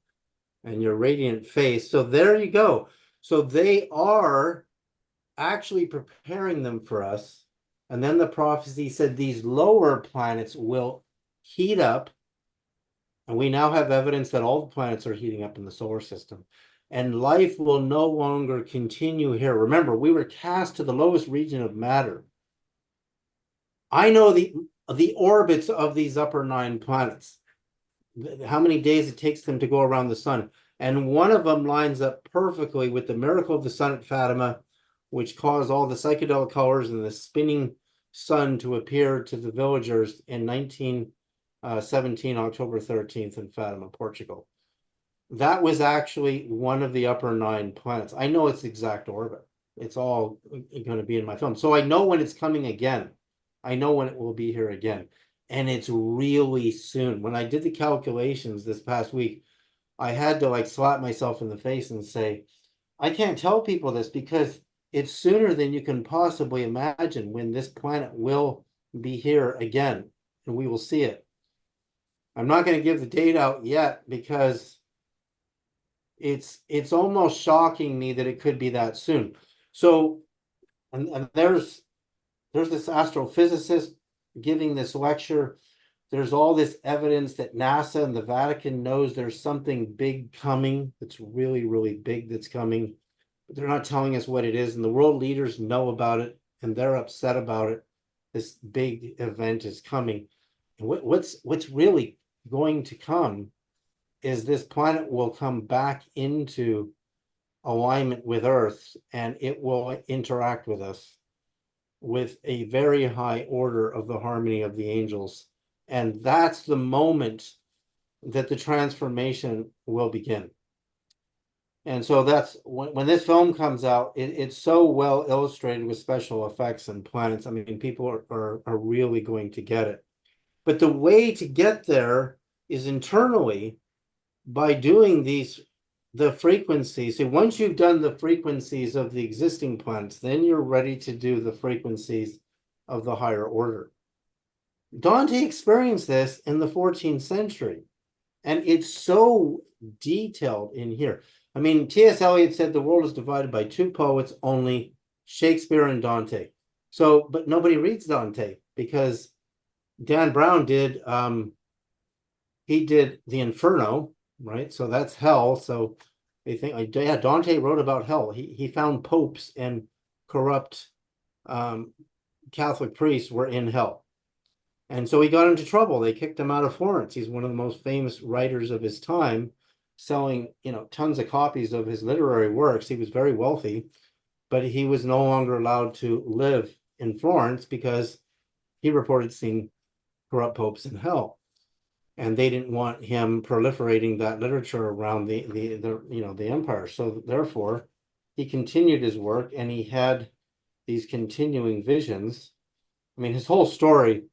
and your radiant face. So there you go. So they are actually preparing them for us. And then the prophecy said these lower planets will heat up. And we now have evidence that all the planets are heating up in the solar system. And life will no longer continue here. Remember, we were cast to the lowest region of matter. I know the orbits of these upper nine planets, how many days it takes them to go around the sun. And one of them lines up perfectly with the miracle of the sun at Fatima, which caused all the psychedelic colors and the spinning sun to appear to the villagers in 1917, October 13th in Fatima, Portugal. That was actually one of the upper nine planets. I know its exact orbit. It's all going to be in my film. So I know when it's coming again. I know when it will be here again. And it's really soon. When I did the calculations this past week, I had to like slap myself in the face and say, I can't tell people this because it's sooner than you can possibly imagine when this planet will be here again and we will see it. I'm not going to give the date out yet because it's almost shocking me that it could be that soon. So, and there's this astrophysicist giving this lecture. There's all this evidence that NASA and the Vatican knows there's something big coming that's really, really big that's coming, but they're not telling us what it is. And the world leaders know about it and they're upset about it. This big event is coming. And what's really going to come is this planet will come back into alignment with Earth and it will interact with us with a very high order of the harmony of the angels. And that's the moment that the transformation will begin. And so that's when this film comes out, it's so well illustrated with special effects and planets. I mean, people are really going to get it. But the way to get there is internally by doing the frequencies. So once you've done the frequencies of the existing planets, then you're ready to do the frequencies of the higher order. Dante experienced this in the 14th century, and it's so detailed in here. I mean, T.S. Eliot said the world is divided by two poets only, Shakespeare and Dante. So, but nobody reads Dante because Dan Brown did, he did the Inferno, right? So that's hell. So they think, yeah, Dante wrote about hell. He found popes and corrupt Catholic priests were in hell. And so he got into trouble. They kicked him out of Florence. He's one of the most famous writers of his time, selling, tons of copies of his literary works. He was very wealthy, but he was no longer allowed to live in Florence because he reported seeing corrupt popes in hell. And they didn't want him proliferating that literature around the empire. So therefore, he continued his work and he had these continuing visions. I mean, his whole story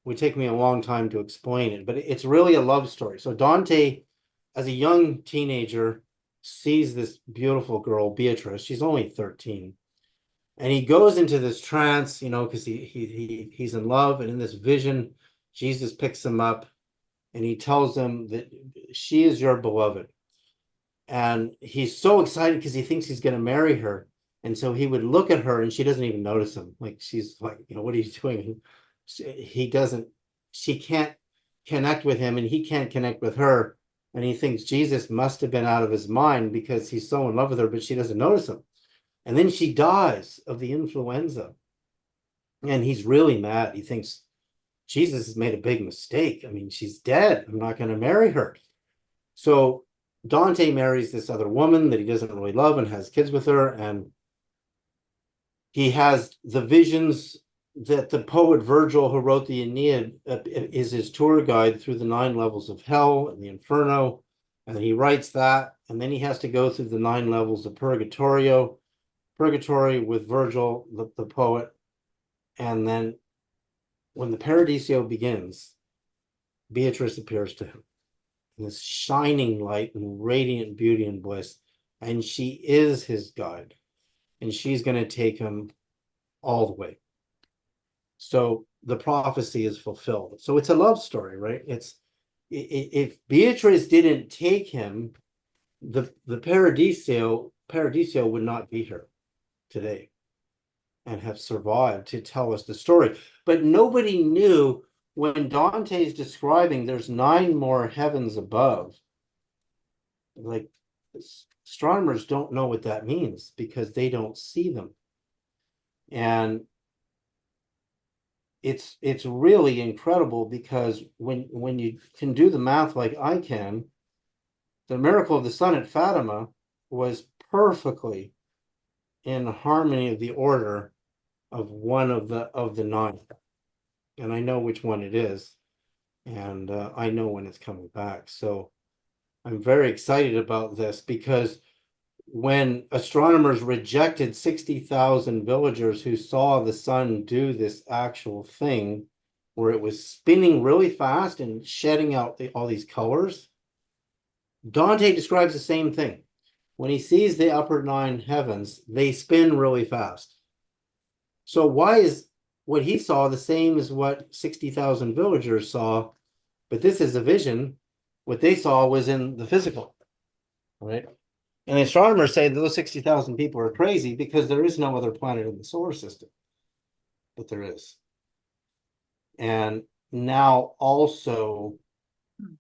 would take me a long time to explain it, but it's really a love story. So Dante, as a young teenager, sees this beautiful girl, Beatrice. She's only 13. And he goes into this trance, because he's in love. And in this vision, Jesus picks him up and he tells him that she is your beloved. And he's so excited because he thinks he's going to marry her. And so he would look at her and she doesn't even notice him. Like, she's like, what are you doing? She can't connect with him and he can't connect with her. And he thinks Jesus must have been out of his mind because he's so in love with her, but she doesn't notice him. And then she dies of the influenza. And he's really mad. He thinks Jesus has made a big mistake. I mean, she's dead. I'm not going to marry her. So Dante marries this other woman that he doesn't really love and has kids with her. And he has the visions that the poet Virgil, who wrote the Aeneid, is his tour guide through the 9 levels of hell and the Inferno. And he writes that. And then he has to go through the 9 levels of Purgatory with Virgil, the poet. And then when the Paradiso begins, Beatrice appears to him in this shining light and radiant beauty and bliss. And she is his guide. And she's going to take him all the way. So the prophecy is fulfilled. So it's a love story, right? If Beatrice didn't take him, the Paradiso would not be here today and have survived to tell us the story. But nobody knew when Dante's describing there's 9 more heavens above. Like, astronomers don't know what that means because they don't see them. And it's really incredible because when you can do the math like I can, the miracle of the sun at Fatima was perfectly in harmony of the order of one of the 9. And I know which one it is, and I know when it's coming back. So I'm very excited about this because when astronomers rejected 60,000 villagers who saw the sun do this actual thing where it was spinning really fast and shedding out all these colors, Dante describes the same thing. When he sees the upper 9 heavens, they spin really fast. So why is what he saw the same as what 60,000 villagers saw? But this is a vision. What they saw was in the physical, right? And the astronomers say that those 60,000 people are crazy because there is no other planet in the solar system. But there is. And now also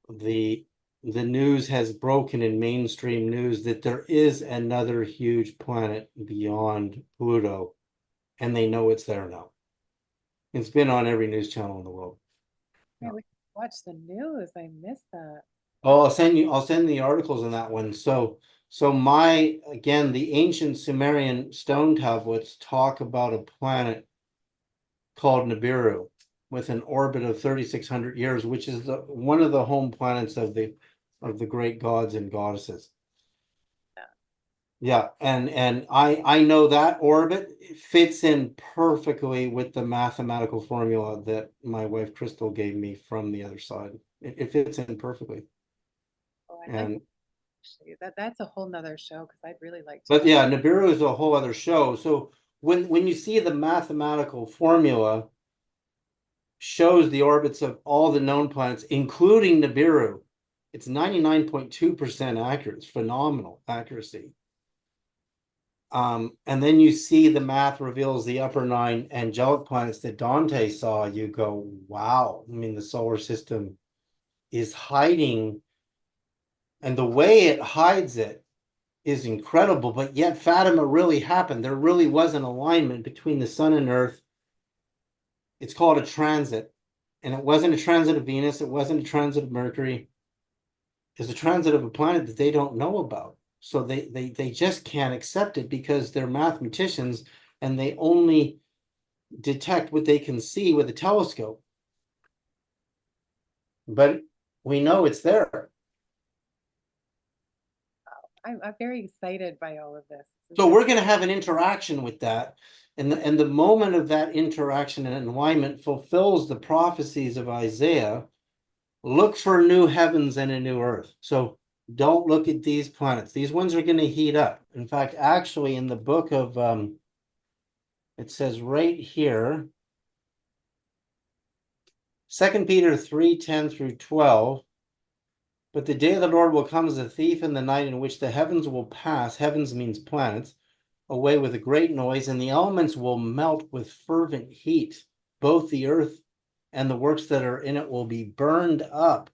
the news has broken in mainstream news that there is another huge planet beyond Pluto, and they know it's there now. It's been on every news channel in the world. Yeah, we watch the news. I missed that. Oh, I'll send the articles on that one. So again, the ancient Sumerian stone tablets talk about a planet called Nibiru with an orbit of 3,600 years, which is one of the home planets of the great gods and goddesses. Yeah, and I know that orbit fits in perfectly with the mathematical formula that my wife Crystal gave me from the other side. It fits in perfectly. Oh, I'd like And actually that's a whole nother show because I'd really like to but know. yeah, Nibiru is a whole other show. So when you see the mathematical formula shows the orbits of all the known planets, including Nibiru, it's 99.2% accurate. It's phenomenal accuracy. And then you see the math reveals the upper 9 angelic planets that Dante saw. You go, wow. I mean, the solar system is hiding, and the way it hides it is incredible. But yet Fatima really happened. There really was an alignment between the sun and Earth. It's called a transit, and it wasn't a transit of Venus. It wasn't a transit of Mercury. It's a transit of a planet that they don't know about. So they just can't accept it because they're mathematicians and they only detect what they can see with a telescope. But we know it's there. I'm very excited by all of this. So we're going to have an interaction with that. And the moment of that interaction and alignment fulfills the prophecies of Isaiah. Look for new heavens and a new earth. So don't look at these planets. These ones are going to heat up. In fact, actually, in the book of, it says right here, 2 Peter 3:10 through 12. But the day of the Lord will come as a thief in the night, in which the heavens will pass, heavens means planets, away with a great noise, and the elements will melt with fervent heat. Both the earth and the works that are in it will be burned up.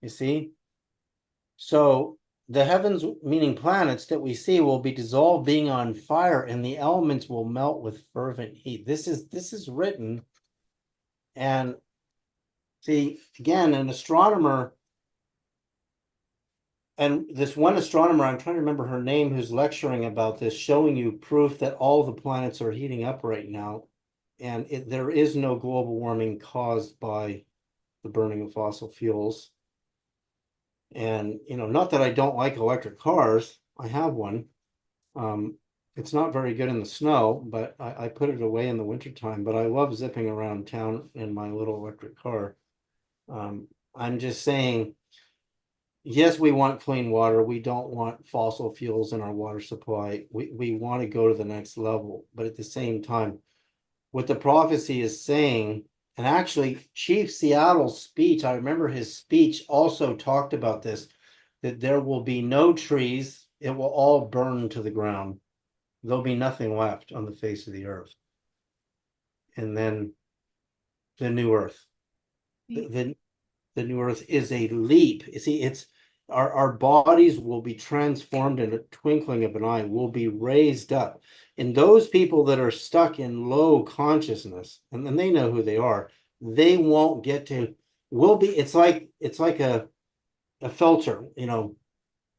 You see? So the heavens, meaning planets that we see, will be dissolved, being on fire, and the elements will melt with fervent heat. This is written. And see, again, an astronomer, and this one astronomer, I'm trying to remember her name, who's lecturing about this, showing you proof that all the planets are heating up right now. And there is no global warming caused by the burning of fossil fuels. And, not that I don't like electric cars, I have one. It's not very good in the snow, but I put it away in the wintertime. But I love zipping around town in my little electric car. I'm just saying, yes, we want clean water. We don't want fossil fuels in our water supply. We want to go to the next level. But at the same time, what the prophecy is saying, and actually Chief Seattle's speech, I remember his speech also talked about this, that there will be no trees. It will all burn to the ground. There'll be nothing left on the face of the earth. And then the new earth. The new earth is a leap. You see, it's our bodies will be transformed in a twinkling of an eye, will be raised up. And those people that are stuck in low consciousness, and then they know who they are, they won't get to, will be, it's like a filter, you know,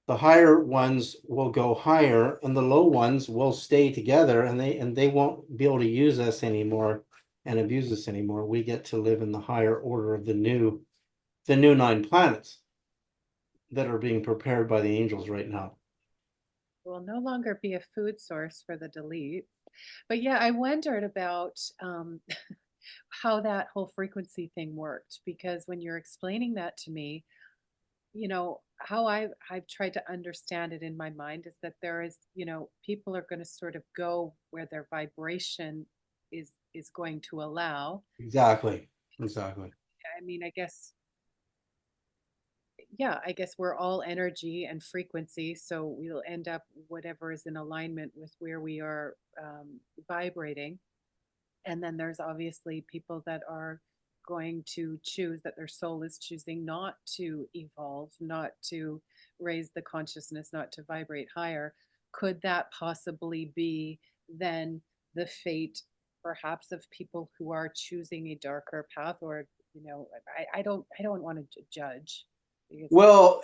the higher ones will go higher and the low ones will stay together, and they won't be able to use us anymore and abuse us anymore. We get to live in the higher order of the new 9 planets that are being prepared by the angels right now. Will no longer be a food source for the delete. But yeah, I wondered about how that whole frequency thing worked, because when you're explaining that to me, how I've tried to understand it in my mind is that there is, people are going to sort of go where their vibration is going to allow. Exactly. Exactly. I mean, I guess we're all energy and frequency, so we'll end up whatever is in alignment with where we are vibrating. And then there's obviously people that are going to choose, that their soul is choosing not to evolve, not to raise the consciousness, not to vibrate higher. Could that possibly be then the fate, perhaps, of people who are choosing a darker path? Or, I don't want to judge. Well,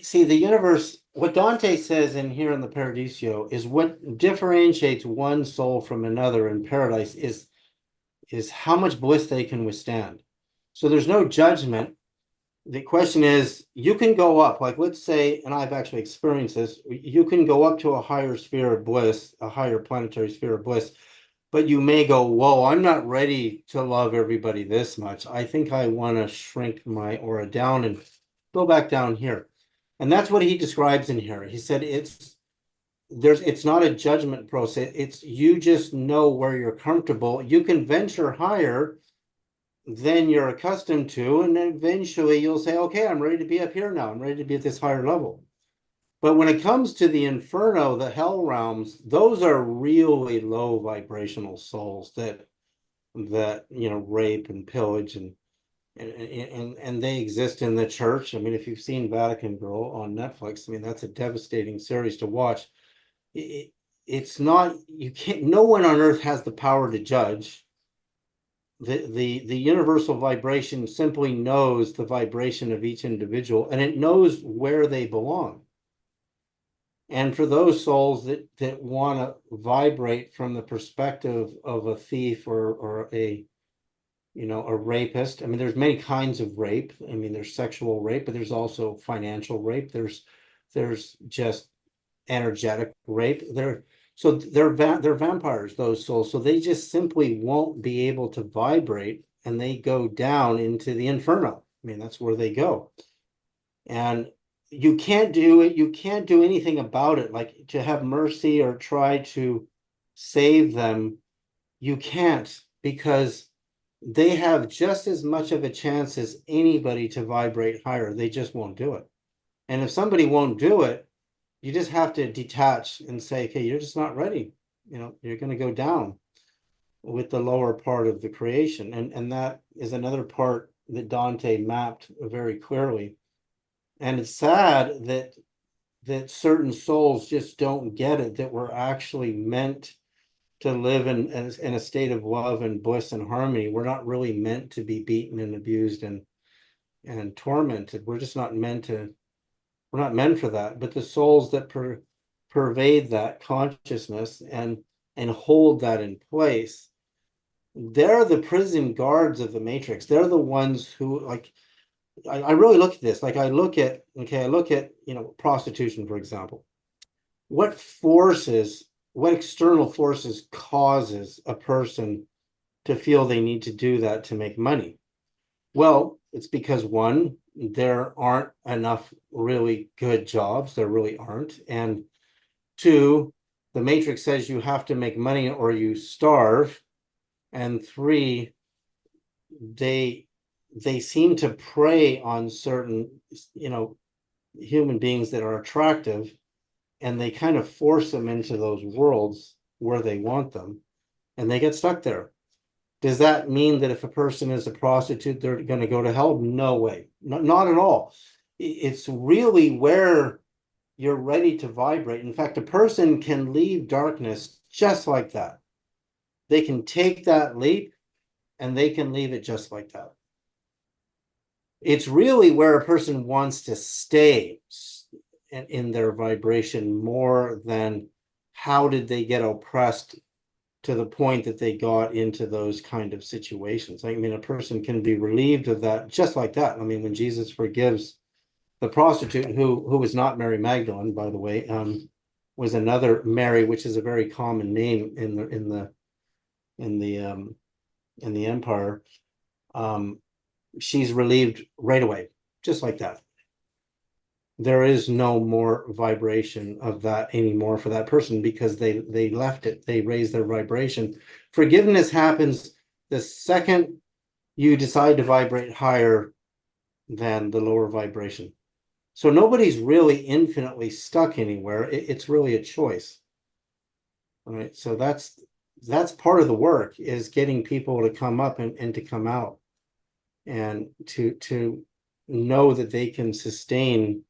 see, the universe, what Dante says in here in the Paradiso is what differentiates one soul from another in paradise is how much bliss they can withstand. So there's no judgment. The question is, you can go up, like let's say, and I've actually experienced this, you can go up to a higher sphere of bliss, a higher planetary sphere of bliss, but you may go, whoa, I'm not ready to love everybody this much. I think I want to shrink my aura down and go back down here. And that's what he describes in here. He said it's not a judgment process. It's you just know where you're comfortable. You can venture higher than you're accustomed to, and eventually you'll say, okay, I'm ready to be up here now. I'm ready to be at this higher level. But when it comes to the inferno, the hell realms, those are really low vibrational souls that rape and pillage and they exist in the church. I mean, if you've seen Vatican Girl on Netflix, I mean, that's a devastating series to watch. It's not, you can't, no one on earth has the power to judge. The universal vibration simply knows the vibration of each individual, and it knows where they belong. And for those souls that want to vibrate from the perspective of a thief or a rapist. I mean, there's many kinds of rape. I mean, there's sexual rape, but there's also financial rape. There's just energetic rape. They're vampires, those souls. So they just simply won't be able to vibrate, and they go down into the inferno. I mean, that's where they go. And you can't do it. You can't do anything about it, like to have mercy or try to save them. You can't, because they have just as much of a chance as anybody to vibrate higher. They just won't do it. And if somebody won't do it, you just have to detach and say, okay, you're just not ready. You're going to go down with the lower part of the creation. And that is another part that Dante mapped very clearly. And it's sad that certain souls just don't get it, that we're actually meant to live in a state of love and bliss and harmony. We're not really meant to be beaten and abused and tormented. We're just not meant to, we're not meant for that. But the souls that pervade that consciousness and hold that in place, they're the prison guards of the matrix. They're the ones who, like, I really look at this. Like I look at prostitution, for example. What forces what external forces causes a person to feel they need to do that to make money? Well, it's because one, there aren't enough really good jobs. There really aren't. And two, the matrix says you have to make money or you starve. And three, they they seem to prey on certain, human beings that are attractive, and they kind of force them into those worlds where they want them, and they get stuck there. Does that mean that if a person is a prostitute, they're going to go to hell? No way. Not at all. It's really where you're ready to vibrate. In fact, a person can leave darkness just like that. They can take that leap and they can leave it just like that. It's really where a person wants to stay in their vibration more than how did they get oppressed to the point that they got into those kind of situations. I mean, a person can be relieved of that just like that. I mean, when Jesus forgives the prostitute, who was not Mary Magdalene, by the way, was another Mary, which is a very common name in the empire. She's relieved right away, just like that. There is no more vibration of that anymore for that person because they left it. They raised their vibration. Forgiveness happens the second you decide to vibrate higher than the lower vibration. So nobody's really infinitely stuck anywhere. It's really a choice. All right. So that's part of the work, is getting people to come up and to come out and to know that they can sustain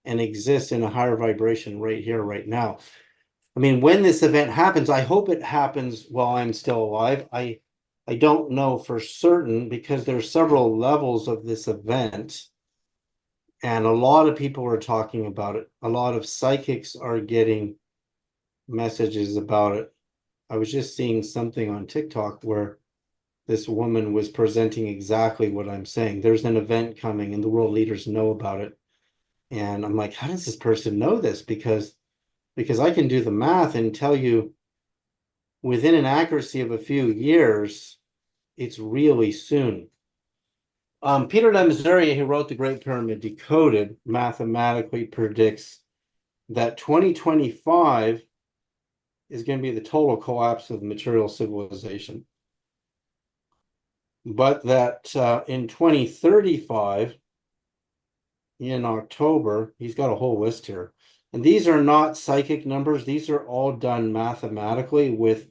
and exist in a higher vibration right here, right now. I mean, when this event happens, I hope it happens while I'm still alive. I don't know for certain because there's several levels of this event, and a lot of people are talking about it. A lot of psychics are getting messages about it. I was just seeing something on TikTok where this woman was presenting exactly what I'm saying. There's an event coming and the world leaders know about it. And I'm like, how does this person know this? Because I can do the math and tell you within an accuracy of a few years, it's really soon. Peter Lemsurier, who wrote The Great Pyramid Decoded, mathematically predicts that 2025 is going to be the total collapse of material civilization. But that in 2035, in October, he's got a whole list here. And these are not psychic numbers. These are all done mathematically with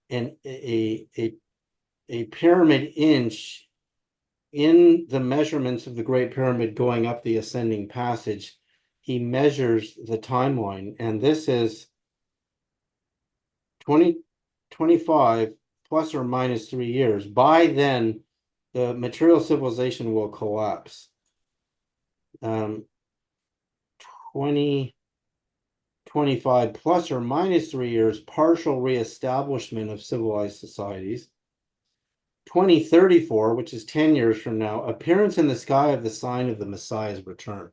a pyramid inch in the measurements of the Great Pyramid going up the ascending passage. He measures the timeline, and this is 2025 plus or minus 3 years. By then, the material civilization will collapse. 2025 plus or minus 3 years, partial reestablishment of civilized societies. 2034, which is 10 years from now, appearance in the sky of the sign of the Messiah's return.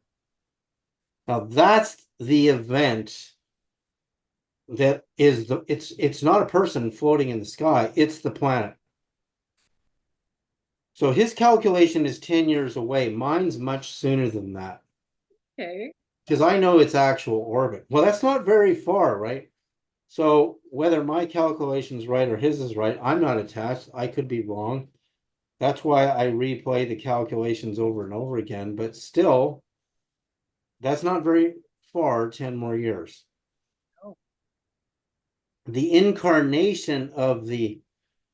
Now that's the event that is it's not a person floating in the sky, it's the planet. So his calculation is 10 years away. Mine's much sooner than that. Okay. Because I know its actual orbit. Well, that's not very far, right? So whether my calculation's right or his is right, I'm not attached. I could be wrong. That's why I replay the calculations over and over again. But still, that's not very far, 10 more years. Oh. The incarnation of the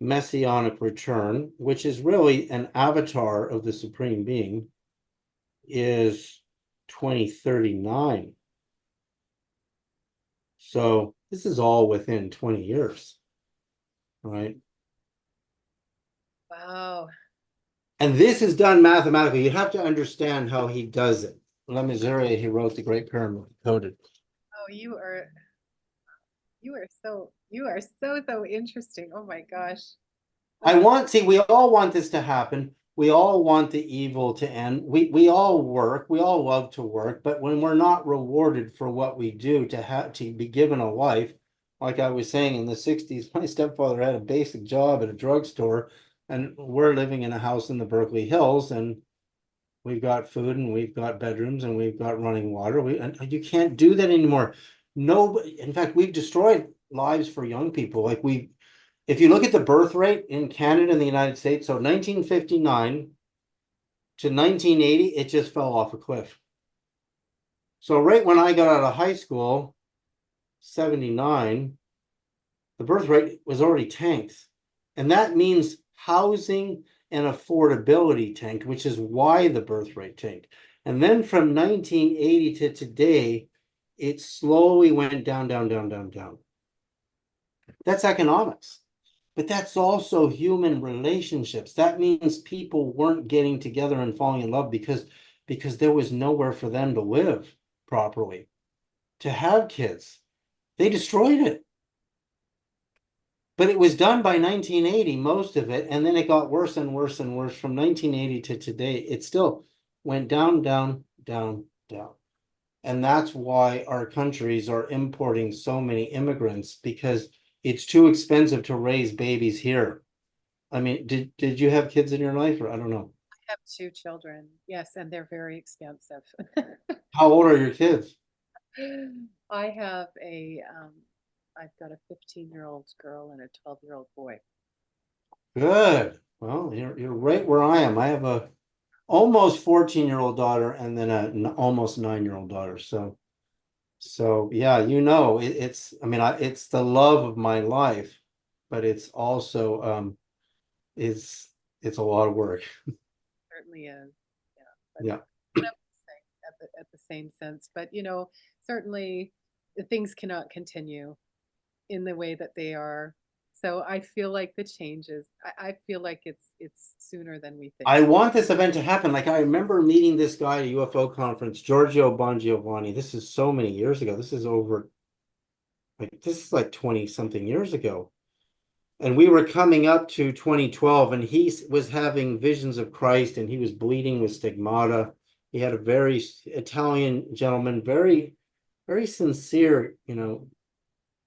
messianic return, which is really an avatar of the Supreme Being, is 2039. So this is all within 20 years, right? Wow. And this is done mathematically. You have to understand how he does it. Lemsurier, he wrote The Great Pyramid Decoded. Oh, you are so interesting. Oh my gosh. We all want this to happen. We all want the evil to end. We all work. We all love to work, but when we're not rewarded for what we do to be given a life, like I was saying, in the 60s, my stepfather had a basic job at a drugstore, and we're living in a house in the Berkeley Hills, and we've got food and we've got bedrooms and we've got running water. And you can't do that anymore. No, in fact, we've destroyed lives for young people. Like if you look at the birth rate in Canada and the United States, so 1959 to 1980, it just fell off a cliff. So right when I got out of high school, 79, the birth rate was already tanked. And that means housing and affordability tanked, which is why the birth rate tanked. And then from 1980 to today, it slowly went down, down, down, down, down. That's economics. But that's also human relationships. That means people weren't getting together and falling in love because there was nowhere for them to live properly, to have kids. They destroyed it. But it was done by 1980, most of it, and then it got worse and worse and worse from 1980 to today. It still went down, down, down, down. And that's why our countries are importing so many immigrants, because it's too expensive to raise babies here. I mean, did you have kids in your life, or I don't know? I have two children. Yes, and they're very expensive. How old are your kids? I have I've got a 15-year-old girl and a 12-year-old boy. Good. Well, you're right where I am. I have a almost 14-year-old daughter and then almost 9-year-old daughter. So yeah, it's I mean, it's the love of my life, but it's also it's it's a lot of work. Certainly is. Yeah. But Yeah. at at the same sense. But certainly the things cannot continue in the way that they are. So I feel like the changes, I feel like it's sooner than we think. I want this event to happen. Like I remember meeting this guy at a UFO conference, Giorgio Bongiovanni. This is so many years ago. This is like 20 something years ago. And we were coming up to 2012, and he was having visions of Christ, and he was bleeding with stigmata. He had a very Italian gentleman, very, very sincere,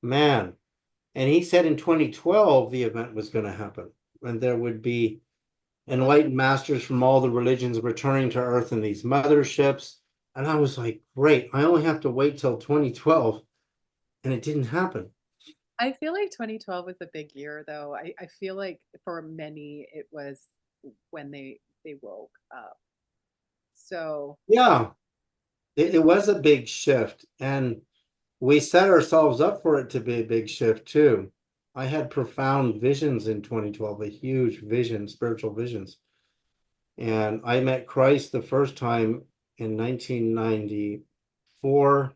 man. And he said in 2012 the event was going to happen, and there would be enlightened masters from all the religions returning to Earth in these motherships. And I was like, great, I only have to wait till 2012, and it didn't happen. I feel like 2012 was a big year though. I feel like for many it was when they woke up. So Yeah, it was a big shift, and we set ourselves up for it to be a big shift too. I had profound visions in 2012, a huge vision, spiritual visions. And I met Christ the first time in 1994,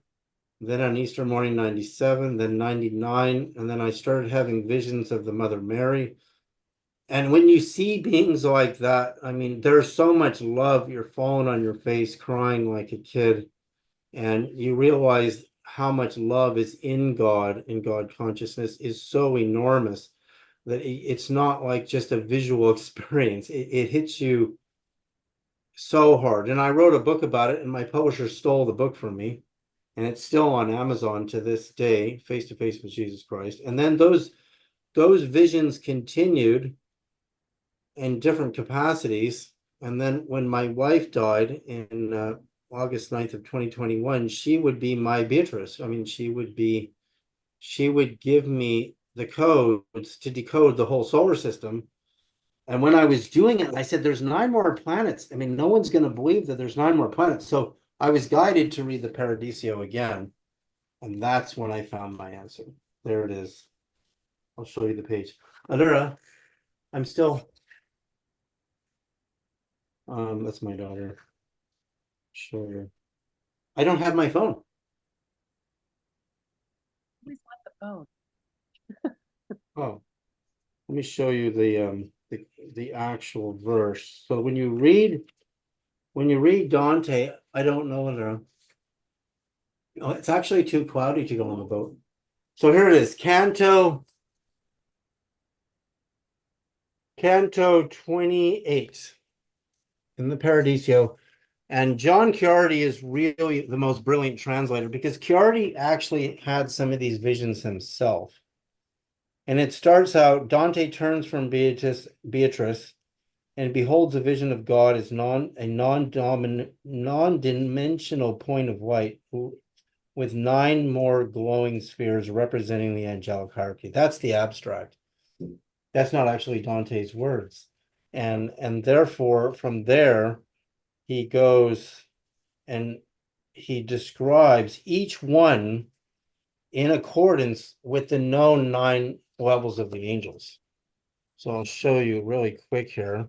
then on Easter morning 97, then 99, and then I started having visions of the Mother Mary. And when you see beings like that, I mean, there's so much love. You're falling on your face, crying like a kid, and you realize how much love is in God, and God consciousness is so enormous that it's not like just a visual experience. It hits you so hard. And I wrote a book about it, and my publisher stole the book from me, and it's still on Amazon to this day, Face to Face with Jesus Christ. And then those visions continued in different capacities. And then when my wife died in August 9th of 2021, she would be my Beatrice. I mean, she would give me the codes to decode the whole solar system. And when I was doing it, I said, there's 9 more planets. I mean, no one's going to believe that there's 9 more planets. So I was guided to read the Paradiso again. And that's when I found my answer. There it is. I'll show you the page. Allura, I'm still, that's my daughter. Show her. I don't have my phone. always want the phone. Oh, let me show you the actual verse. So when you read Dante, I don't know whether it's actually too cloudy to go on the boat. So here it is, Canto 28 in the Paradiso. And John Chiardi is really the most brilliant translator because Chiardi actually had some of these visions himself. And it starts out, Dante turns from Beatrice and beholds a vision of God as non-dimensional point of light with 9 more glowing spheres representing the angelic hierarchy. That's the abstract. That's not actually Dante's words. And therefore, from there, he goes and he describes each one in accordance with the known 9 levels of the angels. So I'll show you really quick here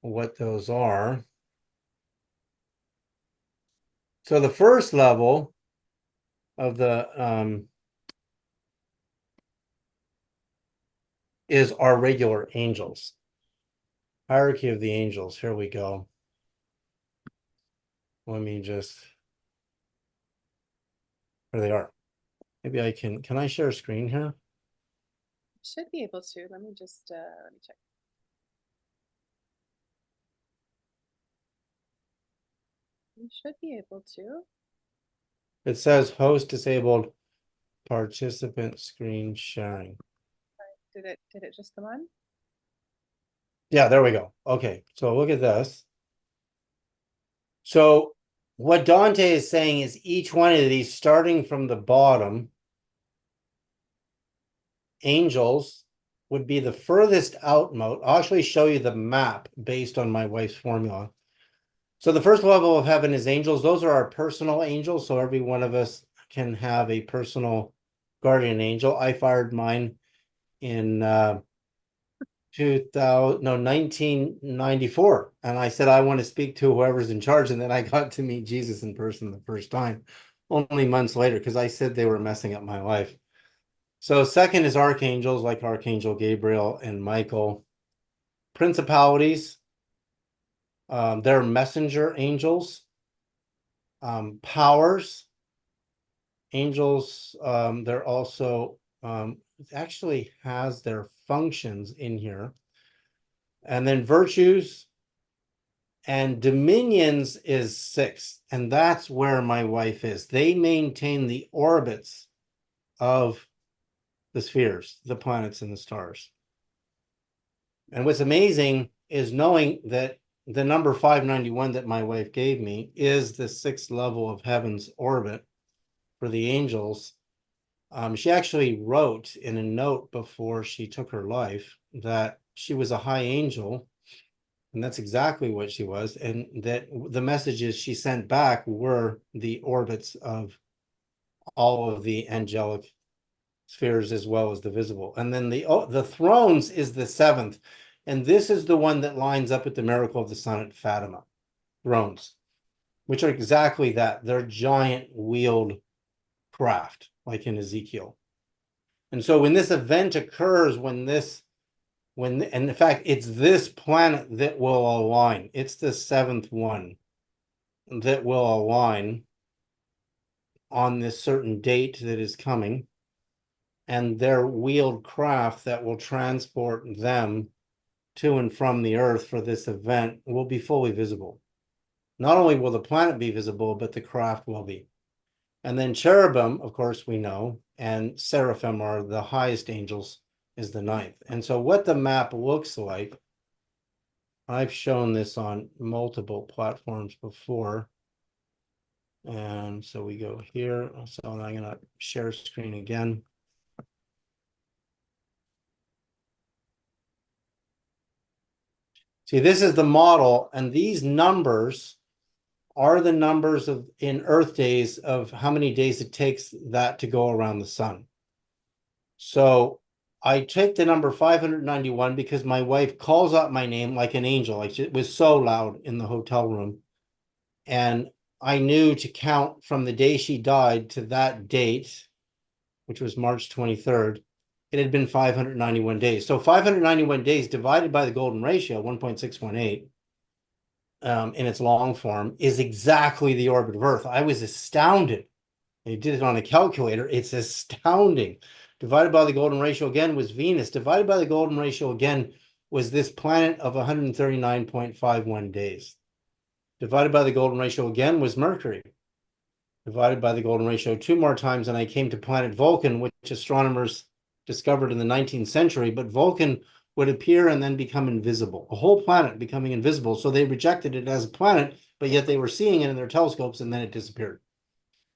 what those are. So the first level of the is our regular angels. Hierarchy of the angels. Here we go. Let me just, there they are. Maybe I can I share a screen here? Should be able to. Let me check. You should be able to. It says host disabled participant screen sharing. Did it just come on? Yeah, there we go. Okay, so look at this. So what Dante is saying is each one of these, starting from the bottom, angels would be the furthest outmost. I'll actually show you the map based on my wife's formula. So the first level of heaven is angels. Those are our personal angels. So every one of us can have a personal guardian angel. I fired mine in 1994. And I said, I want to speak to whoever's in charge. And then I got to meet Jesus in person the first time, only months later, because I said they were messing up my life. So second is archangels like Archangel Gabriel and Michael. Principalities, they're messenger angels. Powers, angels, they're also, it actually has their functions in here. And then virtues and dominions is 6. And that's where my wife is. They maintain the orbits of the spheres, the planets and the stars. And what's amazing is knowing that the number 591 that my wife gave me is the 6th level of heaven's orbit for the angels. She actually wrote in a note before she took her life that she was a high angel, and that's exactly what she was, and that the messages she sent back were the orbits of all of the angelic spheres as well as the visible. And then the thrones is the 7th, and this is the one that lines up with the miracle of the sun at Fatima. Thrones, which are exactly that. They're giant wheeled craft, like in Ezekiel. And so when this event occurs, and in fact, it's this planet that will align. It's the 7th one that will align on this certain date that is coming. And their wheeled craft that will transport them to and from the Earth for this event will be fully visible. Not only will the planet be visible, but the craft will be. And then cherubim, of course, we know, and seraphim are the highest angels, is the 9th. And so what the map looks like, I've shown this on multiple platforms before. And so we go here. So I'm going to share screen again. See, this is the model, and these numbers are the numbers of in Earth days of how many days it takes that to go around the sun. So I take the number 591 because my wife calls out my name like an angel. Like it was so loud in the hotel room. And I knew to count from the day she died to that date, which was March 23rd, it had been 591 days. So 591 days divided by the golden ratio, 1.618, in its long form, is exactly the orbit of Earth. I was astounded. They did it on a calculator. It's astounding. Divided by the golden ratio again was Venus. Divided by the golden ratio again was this planet of 139.51 days. divided by the golden ratio again was Mercury, divided by the golden ratio 2 more times, and I came to planet Vulcan, which astronomers discovered in the 19th century. But Vulcan would appear and then become invisible, a whole planet becoming invisible. So they rejected it as a planet, but yet they were seeing it in their telescopes, and then it disappeared.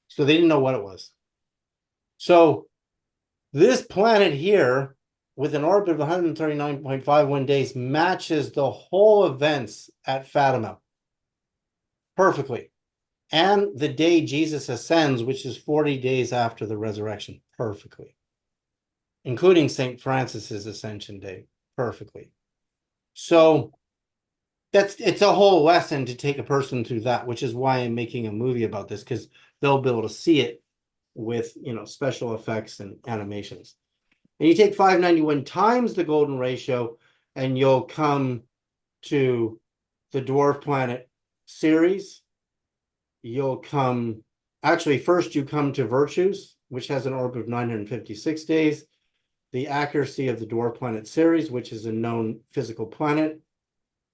So they didn't know what it was. So this planet here, with an orbit of 139.51 days, matches the whole events at Fatima perfectly. And the day Jesus ascends, which is 40 days after the resurrection, perfectly, including St. Francis's Ascension Day, perfectly. So it's a whole lesson to take a person through that, which is why I'm making a movie about this, because they'll be able to see it with, special effects and animations. And you take 591 times the golden ratio, and you'll come to the dwarf planet Ceres. You'll come, actually, first you come to Virtues, which has an orbit of 956 days, the accuracy of the dwarf planet Ceres, which is a known physical planet.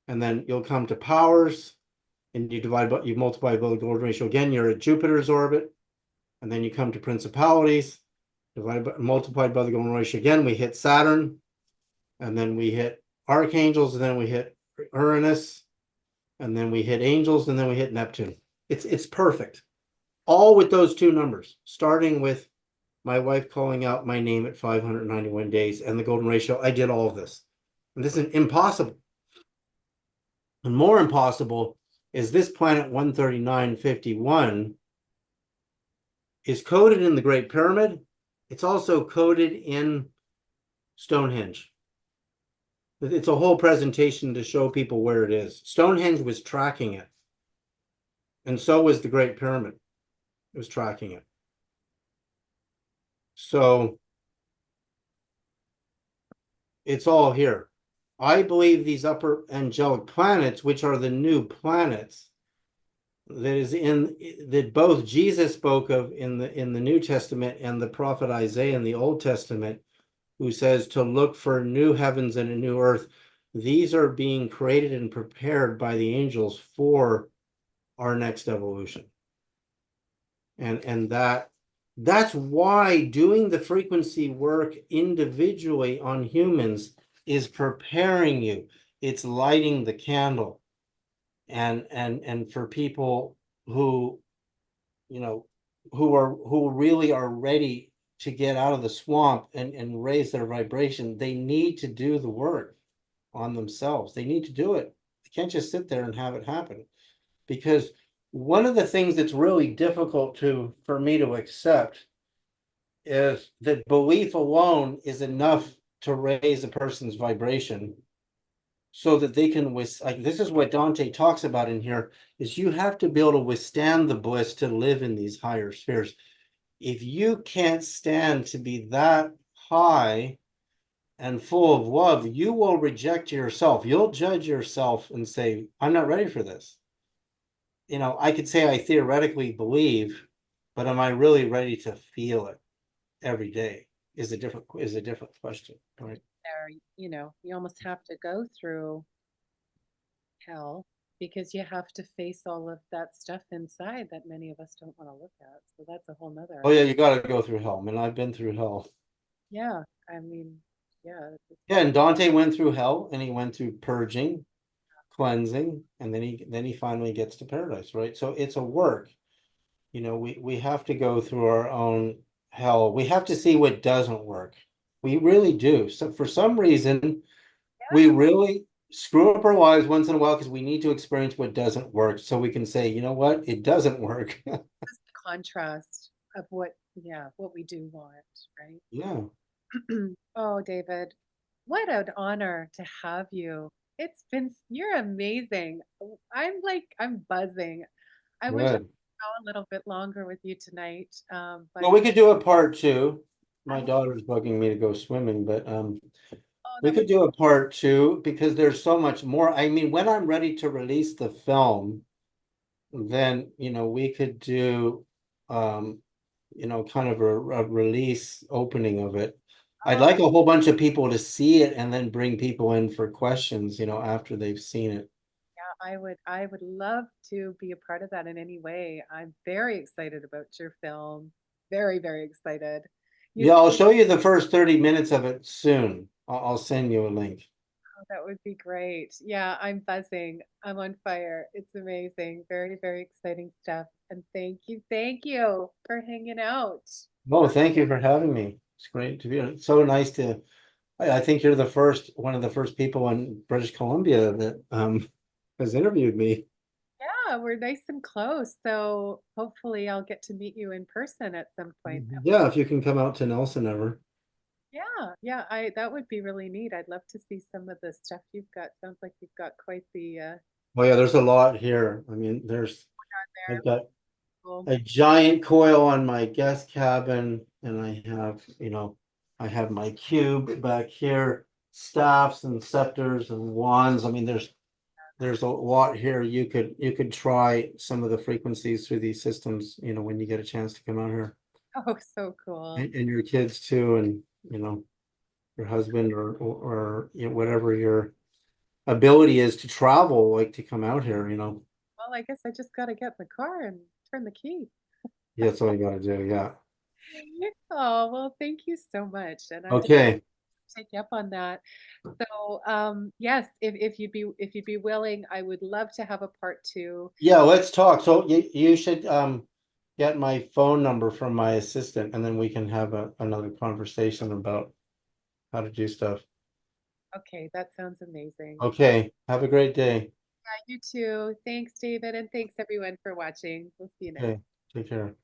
And then you'll come to Powers, and you multiply by the golden ratio again, you're at Jupiter's orbit. And then you come to Principalities, multiplied by the golden ratio again, we hit Saturn, and then we hit Archangels, and then we hit Uranus, and then we hit Angels, and then we hit Neptune. It's perfect. All with those two numbers, starting with my wife calling out my name at 591 days and the golden ratio. I did all of this. And this is impossible. And more impossible is this planet 13951 is coded in the Great Pyramid. It's also coded in Stonehenge. It's a whole presentation to show people where it is. Stonehenge was tracking it. And so was the Great Pyramid. It was tracking it. So it's all here. I believe these upper angelic planets, which are the new planets, that both Jesus spoke of in the New Testament and the prophet Isaiah in the Old Testament, who says to look for new heavens and a new earth. These are being created and prepared by the angels for our next evolution. And that's why doing the frequency work individually on humans is preparing you. It's lighting the candle. And for people who, who really are ready to get out of the swamp and raise their vibration, they need to do the work on themselves. They need to do it. They can't just sit there and have it happen. Because one of the things that's really difficult for me to accept is that belief alone is enough to raise a person's vibration so that they can, like, this is what Dante talks about in here, is you have to be able to withstand the bliss to live in these higher spheres. If you can't stand to be that high and full of love, you will reject yourself. You'll judge yourself and say, I'm not ready for this. I could say I theoretically believe, but am I really ready to feel it every day is a different question, right? There, you almost have to go through hell because you have to face all of that stuff inside that many of us don't want to look at. So that's a whole nother. Oh yeah, you got to go through hell. I mean, I've been through hell. Yeah, I mean, yeah. Yeah, and Dante went through hell, and he went through purging, cleansing, and then he finally gets to paradise, right? So it's a work. We have to go through our own hell. We have to see what doesn't work. We really do. So for some reason, we really screw up our lives once in a while because we need to experience what doesn't work so we can say, you know what, it doesn't work. It's the contrast of what we do want, right? Yeah. Oh, David, what an honor to have you. You're amazing. I'm buzzing. I wish I could Good. go a little bit longer with you tonight. But Well, we could do a part two. My daughter's bugging me to go swimming, but oh, we that would could do a part two because there's so much more. I mean, when I'm ready to release the film, then we could do kind of a release opening of it. I'd oh, like a whole bunch of people to see it and then bring people in for questions, after they've seen it. I would love to be a part of that in any way. I'm very excited about your film. Very, very excited. You Yeah, said I'll show you the first 30 minutes of it soon. I'll send you a link. that would be great. Yeah, I'm buzzing. I'm on fire. It's amazing. Very, very exciting stuff. And thank you for hanging out. Oh, thank you for having me. It's great to be here. It's so nice to, I think you're the first, one of the first people in British Columbia that has interviewed me. Yeah, we're nice and close. So hopefully I'll get to meet you in person at some point. Yeah, if you can come out to Nelson ever. Yeah, yeah, I that would be really neat. I'd love to see some of the stuff you've got. Sounds like you've got quite the Oh yeah, there's a lot here. I mean, there. I've got Cool. a giant coil on my guest cabin, and I have my cube back here, staffs and scepters and wands. I mean, there's a lot here. You could try some of the frequencies through these systems, when you get a chance to come out here. Oh, so cool. And your kids too, and your husband or whatever your ability is to travel, like to come out here. Well, I guess I just got to get in the car and turn the key. Yeah, that's all you gotta do. Yeah. Oh, well, thank you so much. And I'm definitely Okay. take you up on that. So, yes, if you'd be willing, I would love to have a part two. Yeah, let's talk. So you should get my phone number from my assistant, and then we can have another conversation about how to do stuff. Okay, that sounds amazing. Okay, have a great day. Yeah, you too. Thanks, David, and thanks everyone for watching. We'll see you next. Okay, take care.